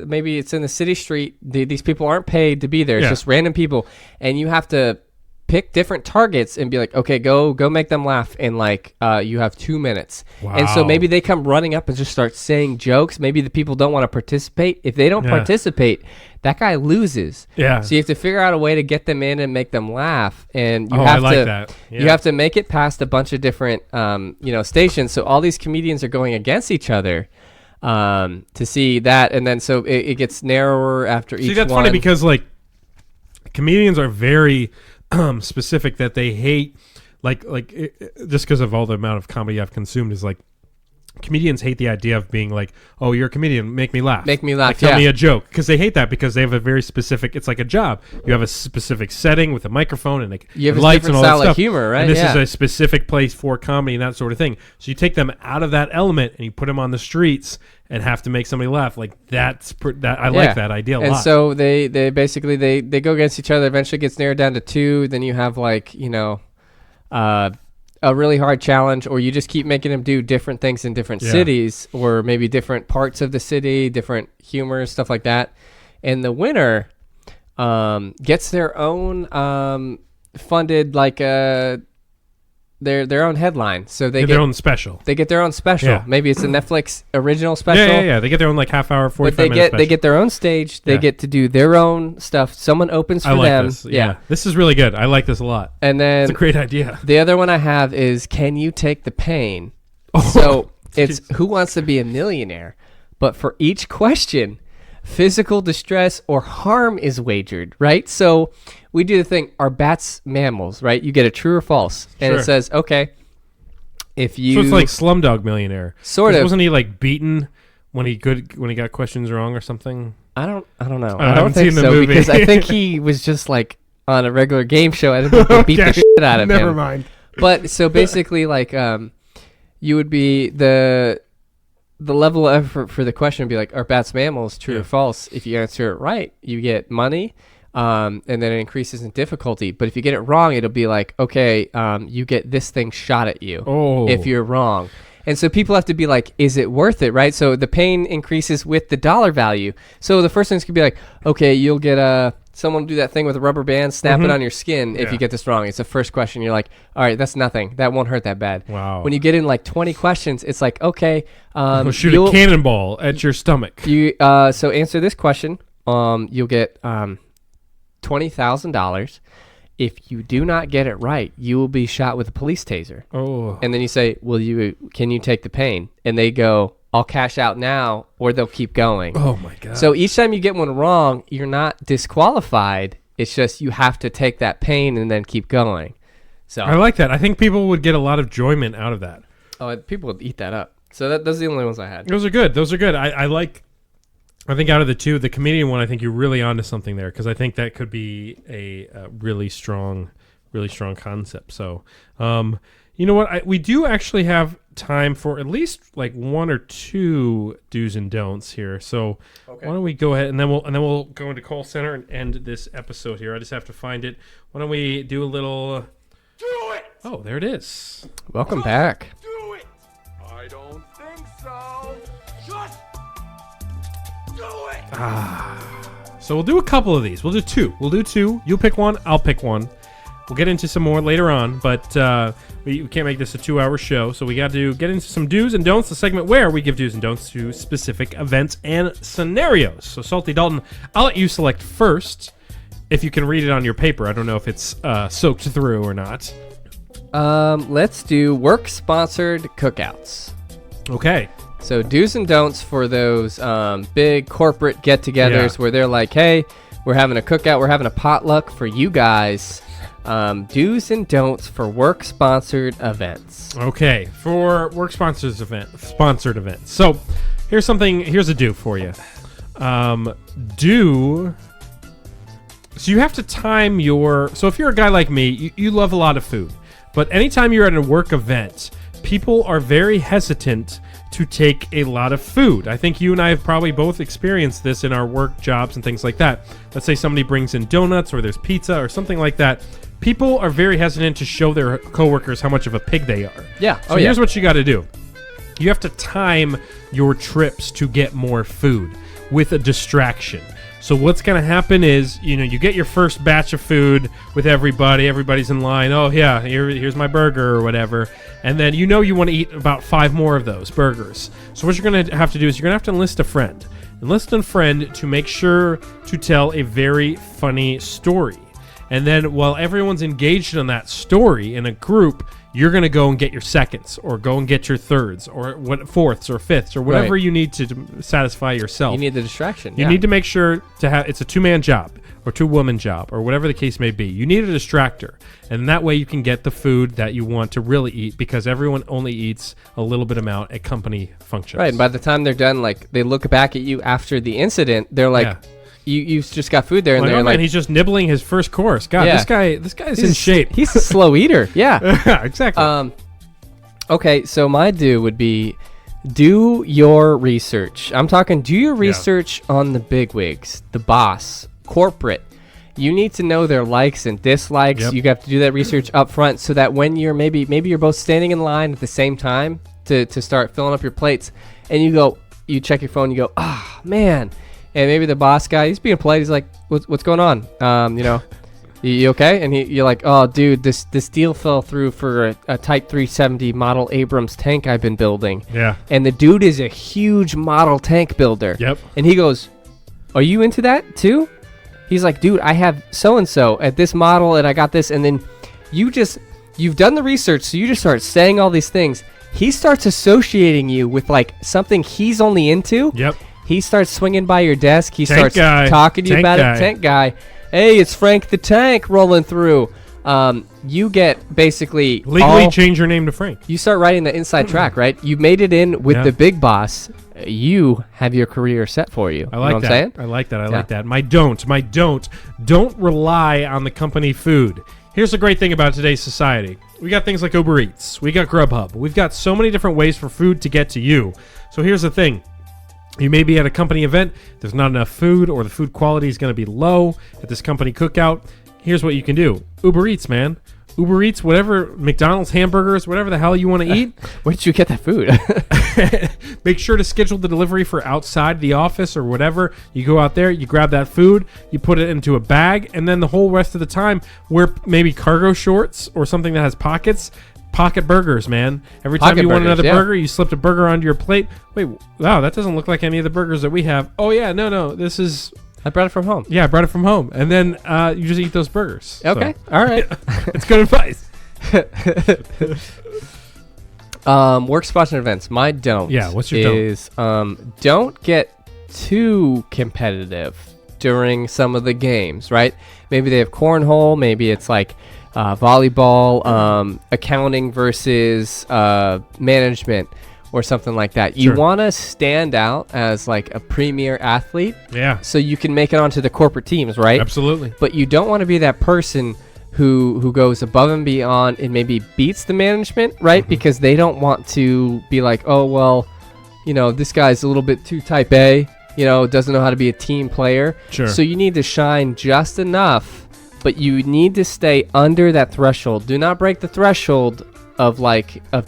Maybe it's in the city street. These people aren't paid to be there. It's Yeah. just random people, and you have to pick different targets and be like, okay, go make them laugh in like you have 2 minutes. And so Wow. maybe they come running up and just start saying jokes. Maybe the people don't want to participate. If they don't Yeah. participate, that guy loses. Yeah. So you have to figure out a way to get them in and make them laugh. And you Oh, have I like to that. you Yeah. have to make it past a bunch of different stations. So all these comedians are going against each other. to see that, and then so it gets narrower after each one. See, that's funny because like comedians are very specific that they hate just because of all the amount of comedy I've consumed is like comedians hate the idea of being like, oh, you're a comedian, make me laugh. Make me laugh, like, tell me a joke. Because they hate that because they have a very specific, it's like a job. You have a specific setting with a microphone and like you have lights a and all style that stuff. of humor, right? And this is a specific place for comedy and that sort of thing. So you take them out of that element and you put them on the streets and have to make somebody laugh. Like I like that idea a lot. And so they basically they go against each other. Eventually gets narrowed down to 2. Then you have like, a really hard challenge, or you just keep making them do different things in different cities, or maybe different parts of the city, different humor, stuff like that. And the winner gets their own funded, like their own headline. So they get their own special. They get their own special. Yeah. Maybe it's a Netflix original special. Yeah. They get their own like half hour, 45 but they minute get special. they get their own stage. They get to do their own stuff. Someone opens for I like them. this. Yeah. This is really good. I like this a lot. And then It's a great idea. the other one I have is, can you take the pain? Oh, So it's who wants to be a millionaire? But for each question, physical distress or harm is wagered, right? So we do the thing, are bats mammals, right? You get a true or false. And Sure. it says, okay, if you... So it's like Slumdog Millionaire. Sort 'Cause of. Wasn't he like beaten when he got questions wrong or something? I don't know. I I don't haven't think seen the so, movie. because I think he was just like on a regular game show. I think they beat the shit out of him. Never mind. But so basically, like, you would be the level of effort for the question would be like, are bats mammals, true or false? If you answer it right, you get money, and then it increases in difficulty. But if you get it wrong, it'll be like, okay, you get this thing shot at you. Oh. If you're wrong. And so people have to be like, is it worth it, right? So the pain increases with the dollar value. So the first things could be like, okay, you'll get someone will do that thing with a rubber band, snap it on your skin if you get this wrong. It's the first question. You're like, all right, that's nothing. That won't hurt that bad. Wow. When you get in like 20 questions, it's like, okay. We'll shoot a cannonball at your stomach. So answer this question. You'll get $20,000. If you do not get it right, you will be shot with a police taser. Oh. And then you say, can you take the pain? And they go, I'll cash out now, or they'll keep going. Oh my God. So each time you get one wrong, you're not disqualified. It's just you have to take that pain and then keep going. So I like that. I think people would get a lot of enjoyment out of that. people would eat that up. So those are the only ones I had. Those are good. I think out of the two, the comedian one, I think you're really onto something there, because I think that could be a really strong concept. So, you know what? We do actually have time for at least like one or two do's and don'ts here. So why don't we go ahead and then we'll go into call center and end this episode here. I just have to find it. Why don't we do a little? Do it! Oh, there it is. Welcome back. Do it! I don't think so. Just do it! So we'll do a couple of these. We'll do two. You'll pick one. I'll pick one. We'll get into some more later on, but we can't make this a 2-hour show, so we got to get into some do's and don'ts, the segment where we give do's and don'ts to specific events and scenarios. So, Salty Dalton, I'll let you select first. If you can read it on your paper, I don't know if it's soaked through or not. Let's do work-sponsored cookouts. Okay. So do's and don'ts for those big corporate get-togethers where they're like, hey, we're having a cookout, we're having a potluck for you guys. Do's and don'ts for work-sponsored events. Okay, for sponsored events. So here's a do for you. So you have to time so if you're a guy like me, you love a lot of food, but anytime you're at a work event, people are very hesitant to take a lot of food. I think you and I have probably both experienced this in our work jobs and things like that. Let's say somebody brings in donuts or there's pizza or something like that. People are very hesitant to show their coworkers how much of a pig they are. Yeah. So here's what you got to do. You have to time your trips to get more food with a distraction. So what's going to happen is, you get your first batch of food with everybody. Everybody's in line. Oh, yeah, here's my burger or whatever. And then you want to eat about 5 more of those burgers. So what you're going to have to do is you're going to have to enlist a friend. Enlist a friend to make sure to tell a very funny story. And then while everyone's engaged in that story in a group, you're going to go and get your seconds or go and get your thirds or fourths or fifths or whatever Right. you need to satisfy yourself. You need the distraction. You need to make sure to have it's a 2-man job or 2-woman job or whatever the case may be. You need a distractor, and that way you can get the food that you want to really eat, because everyone only eats a little bit amount at company functions. Right, and by the time they're done, like they look back at you after the incident, they're like, Yeah. you've just got food there, and Like, they're oh, like, man, he's just nibbling his first course. God, Yeah. this guy's in shape. He's a slow eater. Yeah. Yeah, exactly. Okay, so my do would be do your research. I'm talking do your research on the bigwigs, the boss, corporate. You need to know their likes and dislikes. Yep. You have to do that research up front so that when you're maybe you're both standing in line at the same time to start filling up your plates, and you check your phone, you go, ah, man. And maybe the boss guy, he's being polite. He's like, what's going on? You okay? And you're like, oh, dude, this deal fell through for a Type 370 model Abrams tank I've been building. Yeah. And the dude is a huge model tank builder. Yep. And he goes, are you into that too? He's like, dude, I have so-and-so at this model, and I got this. And then you've done the research, so you just start saying all these things. He starts associating you with, like, something he's only into. Yep. He starts swinging by your desk. He Tank starts guy. talking to you Tank about guy. it. Tank guy. Hey, it's Frank the Tank rolling through. You get basically Legally change your name to Frank. you start writing the inside track, right? You made it in with Yeah. the big boss. You have your career set for you. I You know like what that. I'm saying? I like that. I Yeah. like that. My don't rely on the company food. Here's the great thing about today's society. We got things like Uber Eats. We got Grubhub. We've got so many different ways for food to get to you. So here's the thing. You may be at a company event, there's not enough food, or the food quality is going to be low at this company cookout. Here's what you can do. Uber Eats, man. Uber Eats, whatever, McDonald's hamburgers, whatever the hell you want to eat. Where did you get that food? Make sure to schedule the delivery for outside the office or whatever. You go out there, you grab that food, you put it into a bag, and then the whole rest of the time, wear maybe cargo shorts or something that has pockets. Pocket burgers, man. Every time Pocket you want burgers, another yeah. burger, you slipped a burger onto your plate. Wait, wow, that doesn't look like any of the burgers that we have. Oh, yeah, no, this is... I brought it from home. Yeah, I brought it from home. And then you just eat those burgers. Okay. So, All right. it's good advice. Work spots and events. My don't. Yeah, what's your don't? is don't get too competitive during some of the games, right? Maybe they have cornhole, maybe it's like volleyball, accounting versus management or something like that. You Sure. want to stand out as like a premier athlete Yeah, so you can make it onto the corporate teams, right? absolutely. But you don't want to be that person who goes above and beyond and maybe beats the management, right? Mm-hmm. Because they don't want to be like, oh, well, this guy's a little bit too type A, doesn't know how to be a team player. Sure. So you need to shine just enough, but you need to stay under that threshold. Do not break the threshold of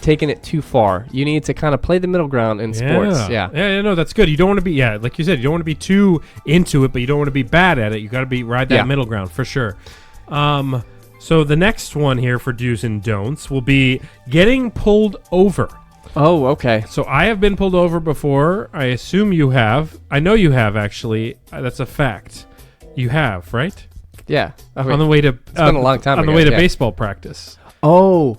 taking it too far. You need to kind of play the middle ground in sports. Yeah. No, that's good. You don't want to be, like you said, you don't want to be too into it, but you don't want to be bad at it. You got to ride that Yeah. middle ground for sure. So the next one here for do's and don'ts will be getting pulled over. Oh, okay. So I have been pulled over before. I assume you have. I know you have, actually. That's a fact. You have, right? Yeah. Okay. On the way to it's been a long time on the ago, way to yeah. baseball practice. Oh,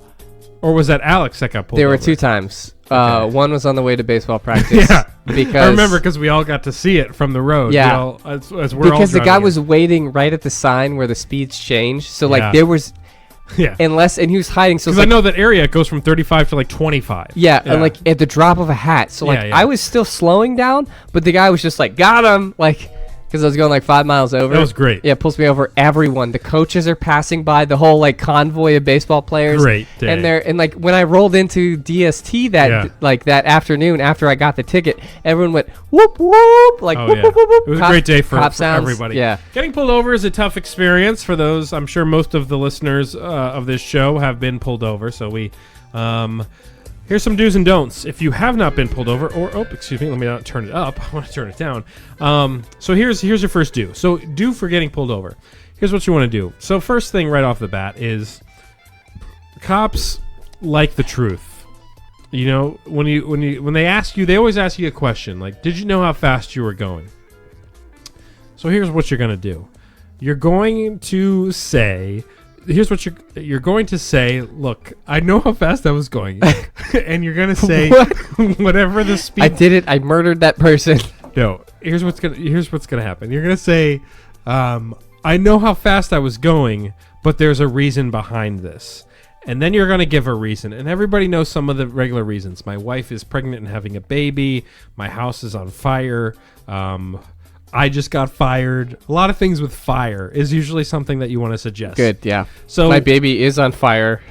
Or was that Alex that got pulled there over? were 2 times. Okay. One was on the way to baseball practice. Yeah. Because I remember because we all got to see it from the road. Yeah. We all, as we're all because the guy driving was it. waiting right at the sign where the speeds change. So Yeah. there was Yeah. and he was hiding. So Because it's I know that area it goes from 35 to like 25. yeah, and like at the drop of a hat. So Yeah, yeah. I was still slowing down, but the guy was just like, got him, because I was going like 5 miles over. That was great. Yeah, pulls me over. Everyone, the coaches are passing by, the whole convoy of baseball players. Great day. And when I rolled into DST that afternoon after I got the ticket, everyone went whoop whoop Oh, whoop yeah. whoop whoop. It was a great day for sounds. everybody. Yeah. Getting pulled over is a tough experience for those. I'm sure most of the listeners of this show have been pulled over. So here's some do's and don'ts. If you have not been pulled over, excuse me, let me not turn it up. I want to turn it down. So here's your first do. So do for getting pulled over. Here's what you want to do. So first thing right off the bat is cops like the truth. When they ask you, they always ask you a question like, did you know how fast you were going? So here's what you're going to do. You're going to say, here's what you're going to say. Look, I know how fast I was going, and you're gonna say whatever the speed. I did it. I murdered that person. No, here's what's gonna happen. You're gonna say, I know how fast I was going, but there's a reason behind this. And then you're going to give a reason. And everybody knows some of the regular reasons. My wife is pregnant and having a baby. My house is on fire. I just got fired. A lot of things with fire is usually something that you want to suggest. Good, yeah. So my baby is on fire.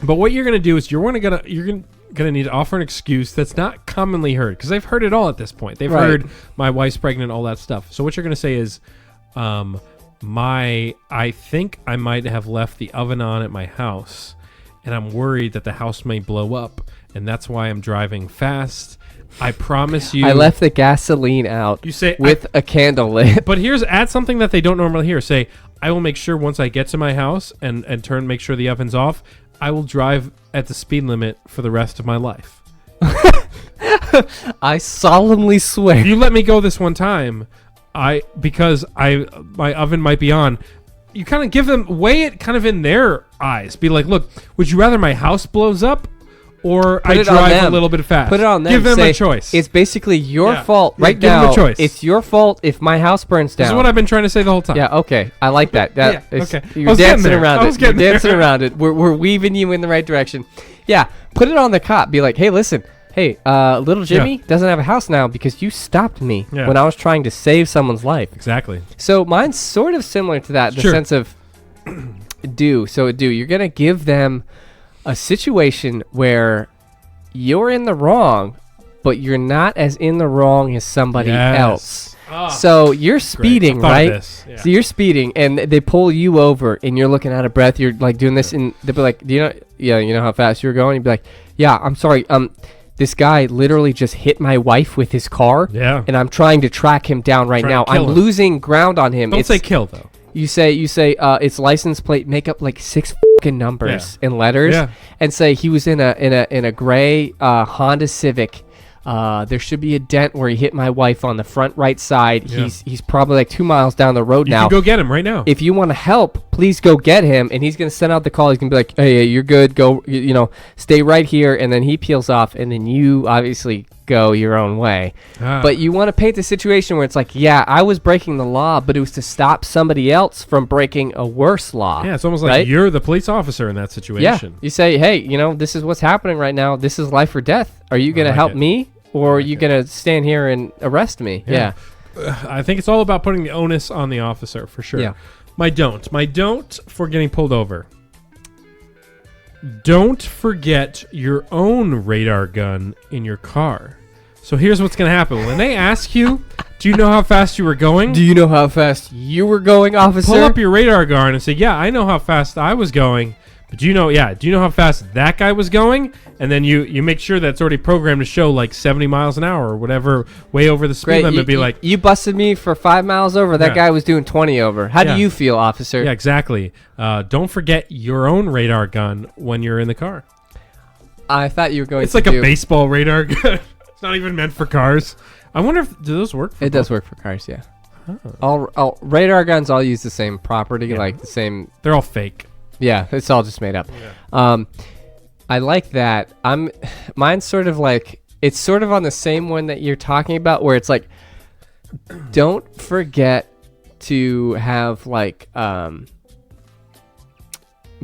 But what you're going to do is you're going to need to offer an excuse that's not commonly heard. Because they've heard it all at this point. They've heard my wife's pregnant, all that stuff. So what you're going to say is, I think I might have left the oven on at my house. And I'm worried that the house may blow up, and that's why I'm driving fast. I promise you. I left the gasoline out. You say with a candle lit. But add something that they don't normally hear. Say, I will make sure once I get to my house and make sure the oven's off, I will drive at the speed limit for the rest of my life. I solemnly swear. If you let me go this one time, because my oven might be on. You kind of give them, weigh it kind of in their eyes. Be like, look, would you rather my house blows up or I drive a little bit fast? Put it on them. Give them a choice. It's basically your fault right give now. Them a choice. It's your fault if my house burns down. This is what I've been trying to say the whole time. Yeah, okay. I like that. Okay. You're dancing around it. You're dancing around it. We're weaving you in the right direction. Yeah, put it on the cop. Be like, hey, listen. Hey, little Jimmy doesn't have a house now because you stopped me when I was trying to save someone's life. Exactly. So mine's sort of similar to that, in the sense of you're going to give them a situation where you're in the wrong, but you're not as in the wrong as somebody else. Oh, so you're speeding, right? Yeah. So you're speeding, and they pull you over, and you're looking out of breath. You're like doing this, and they'll be like, "Do you know? Yeah, you know how fast you were going?" You'd be like, "Yeah, I'm sorry. This guy literally just hit my wife with his car, and I'm trying to track him down right now. I'm losing ground on him." Don't say kill though. You say its license plate, make up like 6 fucking numbers and letters, and say he was in a gray Honda Civic. There should be a dent where he hit my wife on the front right side. Yeah. He's probably like 2 miles down the road now. You can go get him right now. If you want to help, please go get him. And he's going to send out the call. He's going to be like, hey, you're good. Go, stay right here. And then he peels off. And then you obviously go your own way. But you want to paint the situation where it's like, yeah, I was breaking the law, but it was to stop somebody else from breaking a worse law. Yeah, it's almost like you're the police officer in that situation. Yeah, you say, hey, this is what's happening right now. This is life or death. Are you going to help me? Or are you going to stand here and arrest me? Yeah. I think it's all about putting the onus on the officer, for sure. Yeah. My don't for getting pulled over. Don't forget your own radar gun in your car. So here's what's going to happen. When they ask you, do you know how fast you were going? Do you know how fast you were going, officer? Pull up your radar gun and say, yeah, I know how fast I was going. But do you know how fast that guy was going? And then you make sure that's already programmed to show like 70 miles an hour or whatever, way over the speed limit. You busted me for 5 miles over. That guy was doing 20 over. How do you feel, officer? Yeah, exactly. Don't forget your own radar gun when you're in the car. I thought you were going to It's like a baseball radar gun. It's not even meant for cars. I wonder do those work for It does work for cars, yeah. Oh. All radar guns all use the same property, like the same. They're all fake. Yeah, it's all just made up. Yeah. I like that. Mine's sort of like, it's sort of on the same one that you're talking about, where it's like, don't forget to have like,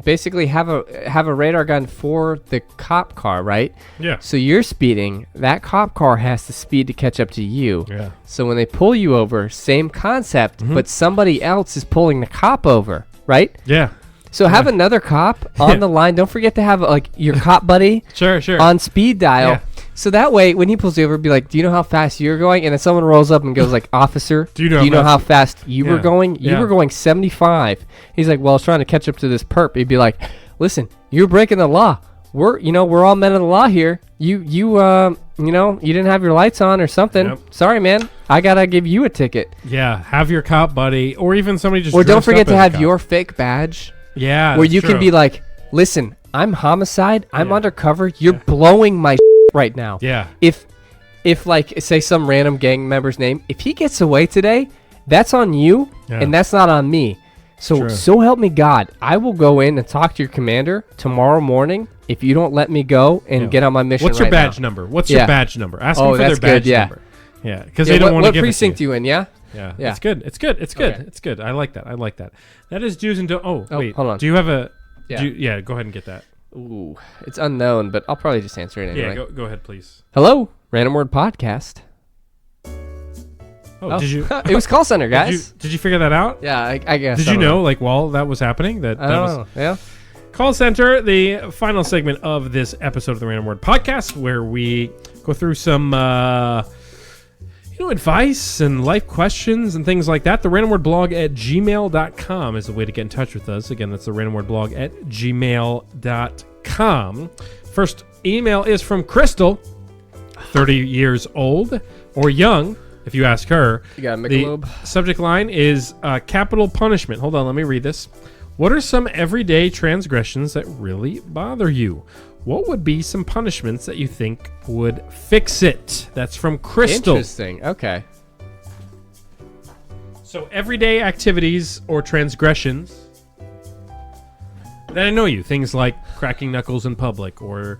basically have a radar gun for the cop car, right? Yeah. So you're speeding. That cop car has to speed to catch up to you. Yeah. So when they pull you over, same concept, but somebody else is pulling the cop over, right? Yeah. So have another cop on the line. Don't forget to have like your cop buddy sure. on speed dial. Yeah. So that way, when he pulls you over, be like, do you know how fast you're going? And then someone rolls up and goes like, officer, do you know how fast you were going? You were going 75. He's like, well, I was trying to catch up to this perp. He'd be like, listen, you're breaking the law. We're all men of the law here. You didn't have your lights on or something. Yep. Sorry, man. I gotta give you a ticket. Yeah. Have your cop buddy, or even somebody just. Or don't forget to have your fake badge. Yeah, where you can be like, listen, I'm homicide. I'm undercover. You're blowing my right now. Yeah. If like, say some random gang member's name, if he gets away today, that's on you, and that's not on me. So help me God, I will go in and talk to your commander tomorrow morning if you don't let me go and get on my mission. What's your right badge now. number? What's your badge number? Ask them for their that's badge good, yeah. number. Yeah, because they don't want to What give precinct it to you in? Yeah. Yeah, Yeah. it's good. It's good. It's good. Okay. It's good. I like that. I like that. That is do's and don'ts. Oh, wait. hold on. Do you have a? Yeah. Go ahead and get that. Ooh, it's unknown, but I'll probably just answer it anyway. Yeah, go ahead, please. Hello, Random Word Podcast. Oh, did you? It was call center, guys. Did you figure that out? Yeah, I guess. Did I you don't know, like, while that was happening, that I that don't was know. Yeah. Call Center, the final segment of this episode of the Random Word Podcast, where we go through some, advice and life questions and things like that. The Random Word Blog at gmail.com is the way to get in touch with us. Again, that's the Random Word Blog at gmail.com. First email is from Crystal, 30 years old or young, if you ask her. You got a The Michelob? subject line is capital punishment. Hold on, let me read this. What are some everyday transgressions that really bother you? What would be some punishments that you think would fix it? That's from Crystal. Interesting. Okay. So everyday activities or transgressions that annoy you. Things like cracking knuckles in public or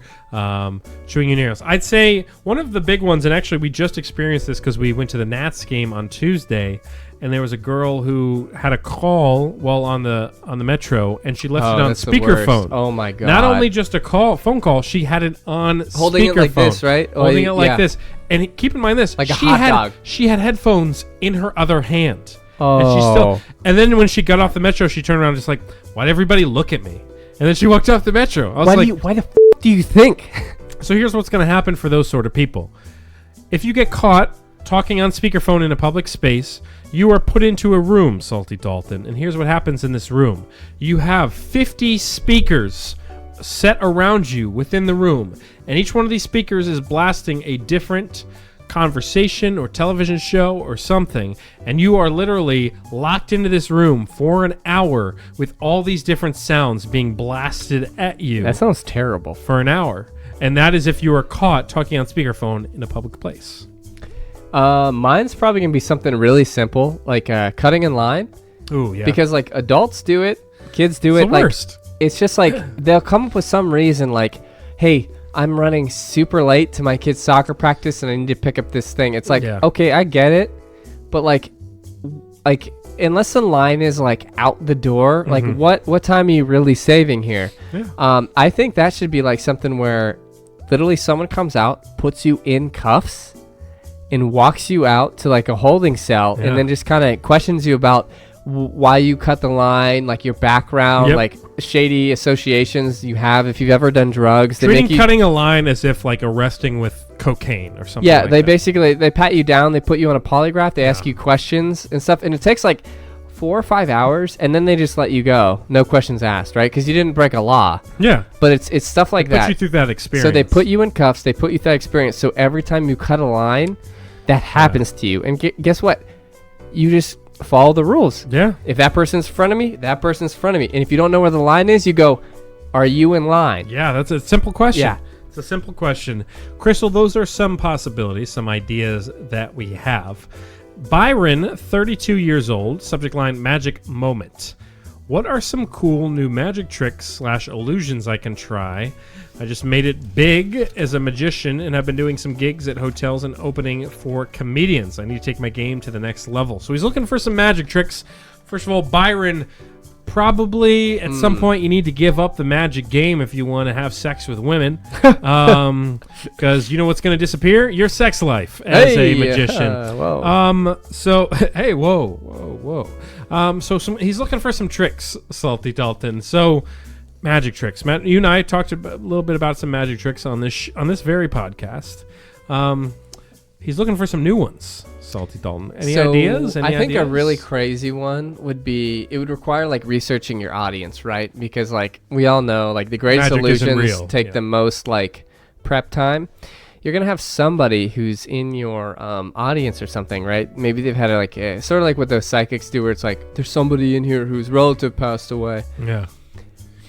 chewing your nails. I'd say one of the big ones, and actually we just experienced this because we went to the Nats game on Tuesday, and there was a girl who had a call while on the metro, and she left it on that's the worst. speakerphone. Oh my God. Not only just a phone call, she had it on Holding it like speakerphone. this, right? Oh, Holding it like yeah. this. And keep in mind this. Like a she hot had, dog. She had headphones in her other hand. Oh. And she still. And then when she got off the metro, she turned around just like, why'd everybody look at me? And then she walked off the metro. I was Why like, the f*** do you think? so here's what's going to happen for those sort of people. If you get caught talking on speakerphone in a public space, you are put into a room, Salty Dalton. And here's what happens in this room. You have 50 speakers set around you within the room. And each one of these speakers is blasting a different conversation or television show or something, and you are literally locked into this room for an hour with all these different sounds being blasted at you. That sounds terrible. For an hour. And that is if you are caught talking on speakerphone in a public place. Mine's probably gonna be something really simple, like cutting in line. Ooh, yeah. Because like adults do it, kids do It's it. the Like worst. it's just like they'll come up with some reason, like, "Hey, I'm running super late to my kid's soccer practice, and I need to pick up this thing." It's like, Yeah. okay, I get it, but like unless the line is like out the door, like what time are you really saving here? Yeah. I think that should be like something where literally someone comes out, puts you in cuffs, and walks you out to like a holding cell, Yeah. and then just kind of questions you about why you cut the line, like your background, Yep. like shady associations you have if you've ever done drugs. They Treating make you, cutting a line as if like arresting with cocaine or something. yeah, like they that. basically they pat you down, they put you on a polygraph, they ask you questions and stuff, and it takes like 4 or 5 hours, and then they just let you go, no questions asked, right? Because you didn't break a law. Yeah. But it's stuff like Put that. you through that experience. So they put you in cuffs, they put you through that experience. So every time you cut a line, that happens to you. And guess what? You just follow the rules. Yeah. If that person's in front of me, that person's in front of me. And if you don't know where the line is, you go, are you in line? Yeah, that's a simple question. Yeah. It's a simple question. Crystal, those are some possibilities, some ideas that we have. Byron, 32 years old, subject line magic moment. What are some cool new magic tricks / illusions I can try? I just made it big as a magician and have been doing some gigs at hotels and opening for comedians. I need to take my game to the next level. So he's looking for some magic tricks. First of all, Byron, probably at some point you need to give up the magic game if you want to have sex with women. Because you know what's going to disappear? Your sex life as a magician. Whoa. So, hey, whoa. So he's looking for some tricks, Salty Dalton. So, magic tricks. Matt, you and I talked a little bit about some magic tricks on this very podcast. He's looking for some new ones, Salty Dalton. Any ideas? I think a really crazy one would be, it would require like researching your audience, right? Because like we all know, like the greatest Magic isn't illusions real. take Yeah. the most like prep time. You're gonna have somebody who's in your audience or something, right? Maybe they've had like sort of like what those psychics do, where it's like there's somebody in here whose relative passed away. Yeah.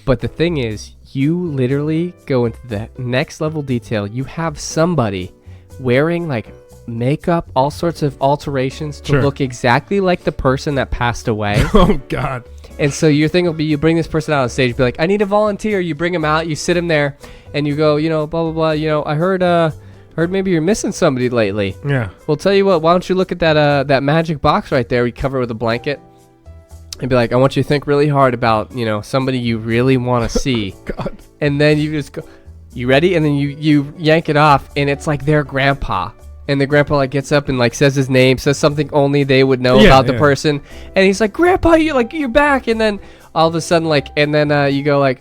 But the thing is, you literally go into the next level detail. You have somebody wearing like makeup, all sorts of alterations to Sure. look exactly like the person that passed away. Oh, God. And so your thing will be, you bring this person out on stage, be like, I need a volunteer. You bring him out, you sit him there, and you go, blah, blah, blah. I heard maybe you're missing somebody lately. Yeah. Well, tell you what, why don't you look at that magic box right there? We cover it with a blanket. And be like, I want you to think really hard about, somebody you really want to see. God. And then you just go, you ready? And then you yank it off, and it's like their grandpa. And the grandpa gets up and says his name, says something only they would know about the person. And he's like, Grandpa, you're back. And then all of a sudden, and then you go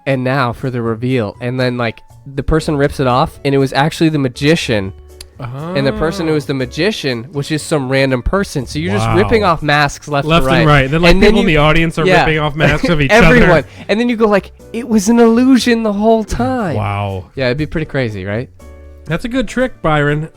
and now for the reveal. And then the person rips it off, and it was actually the magician. And the person who was the magician was just some random person. So you're just ripping off masks left and right. And right. Then people in the audience are ripping off masks of each everyone. other. And then you go it was an illusion the whole time. Wow. Yeah, it'd be pretty crazy, right? That's a good trick, Byron.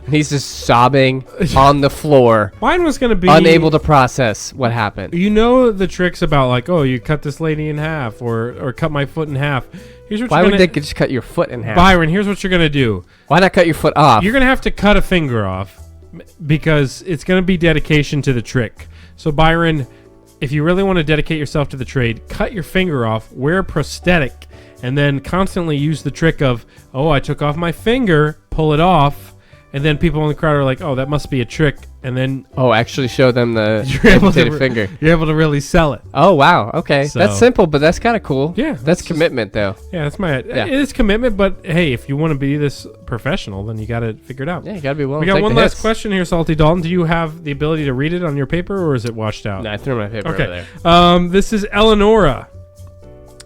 He's just sobbing on the floor. Mine was going to be... unable to process what happened. You know the tricks about you cut this lady in half or cut my foot in half. Here's what Why would they just cut your foot in half? Byron, here's what you're going to do. Why not cut your foot off? You're going to have to cut a finger off because it's going to be dedication to the trick. So, Byron, if you really want to dedicate yourself to the trade, cut your finger off, wear a prosthetic, and then constantly use the trick of, I took off my finger, pull it off, and then people in the crowd are like, that must be a trick, and then... actually show them the amputated finger. You're able to really sell it. Oh, wow. Okay. So, that's simple, but that's kind of cool. Yeah. That's commitment, though. Yeah, that's my... Yeah. It is commitment, but hey, if you want to be this professional, then you got to figure it out. Yeah, you got to be willing We to got take one the last hits. question here, Salty Dalton. Do you have the ability to read it on your paper, or is it washed out? No, I threw my paper over Okay. there. This is Eleonora,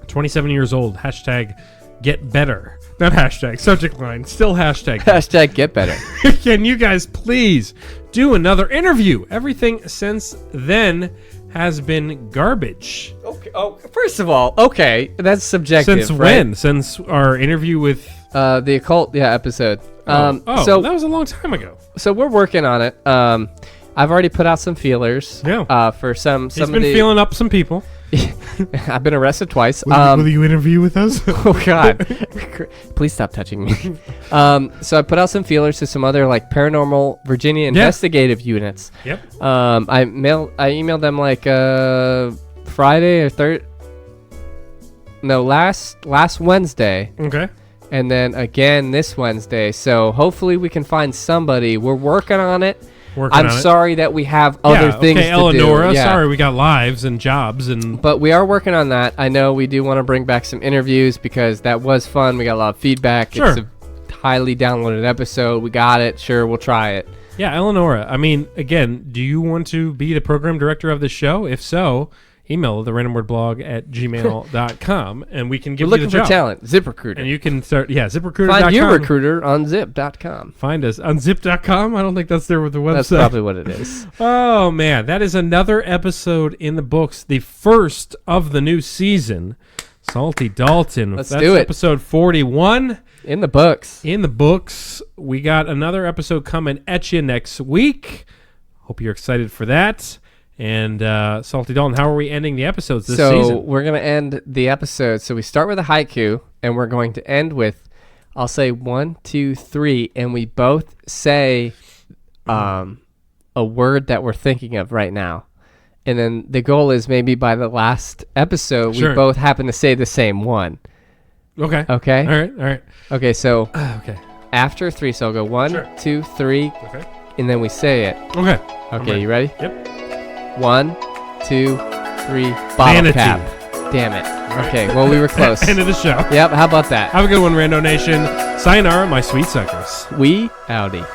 27 years old. Hashtag get better. Not hashtag, subject line. Still hashtag. Hashtag get better. Can you guys please do another interview? Everything since then has been garbage. Okay. Oh, first of all, okay, that's subjective. Since right? when? Since our interview with... the occult, episode. so that was a long time ago. So we're working on it. I've already put out some feelers. Yeah. For some. He's been feeling up some people. I've been arrested twice. Will you interview with us? Oh God! Please stop touching me. So I put out some feelers to some other paranormal Virginia investigative units. Yep. I emailed them Friday or last Wednesday. Okay. And then again this Wednesday. So hopefully we can find somebody. We're working on it. I'm sorry that we have other things to do. Eleonora, sorry we got lives and jobs But we are working on that. I know we do want to bring back some interviews because that was fun. We got a lot of feedback. Sure. It's a highly downloaded episode. We got it. Sure, we'll try it. Yeah, Eleonora. I mean, again, do you want to be the program director of the show? If so, email therandomwordblog@gmail.com and we can give We're you the looking job. for talent. ZipRecruiter. And you can start, ZipRecruiter.com. Find your recruiter on zip.com. Find us on zip.com. I don't think that's there with the website. That's probably what it is. Oh, man. That is another episode in the books. The first of the new season. Salty Dalton. Let's That's do it. Episode 41. In the books. In the books. We got another episode coming at you next week. Hope you're excited for that. And Salty Dalton, how are we ending the episodes this season? So we're going to end the episode. So we start with a haiku, and we're going to end with, I'll say 1, 2, 3, and we both say a word that we're thinking of right now. And then the goal is maybe by the last episode, we both happen to say the same one. Okay. Okay? All right. Okay, so Okay. after 3, so I'll go 1, 2, 3, Okay. and then we say it. Okay. Okay, you ready? Yep. 1, 2, 3, bottle Vanity. cap. Damn it. Okay, well, we were close. End of the show. Yep, how about that? Have a good one, Rando Nation. Sayonara, my sweet suckers. We outie.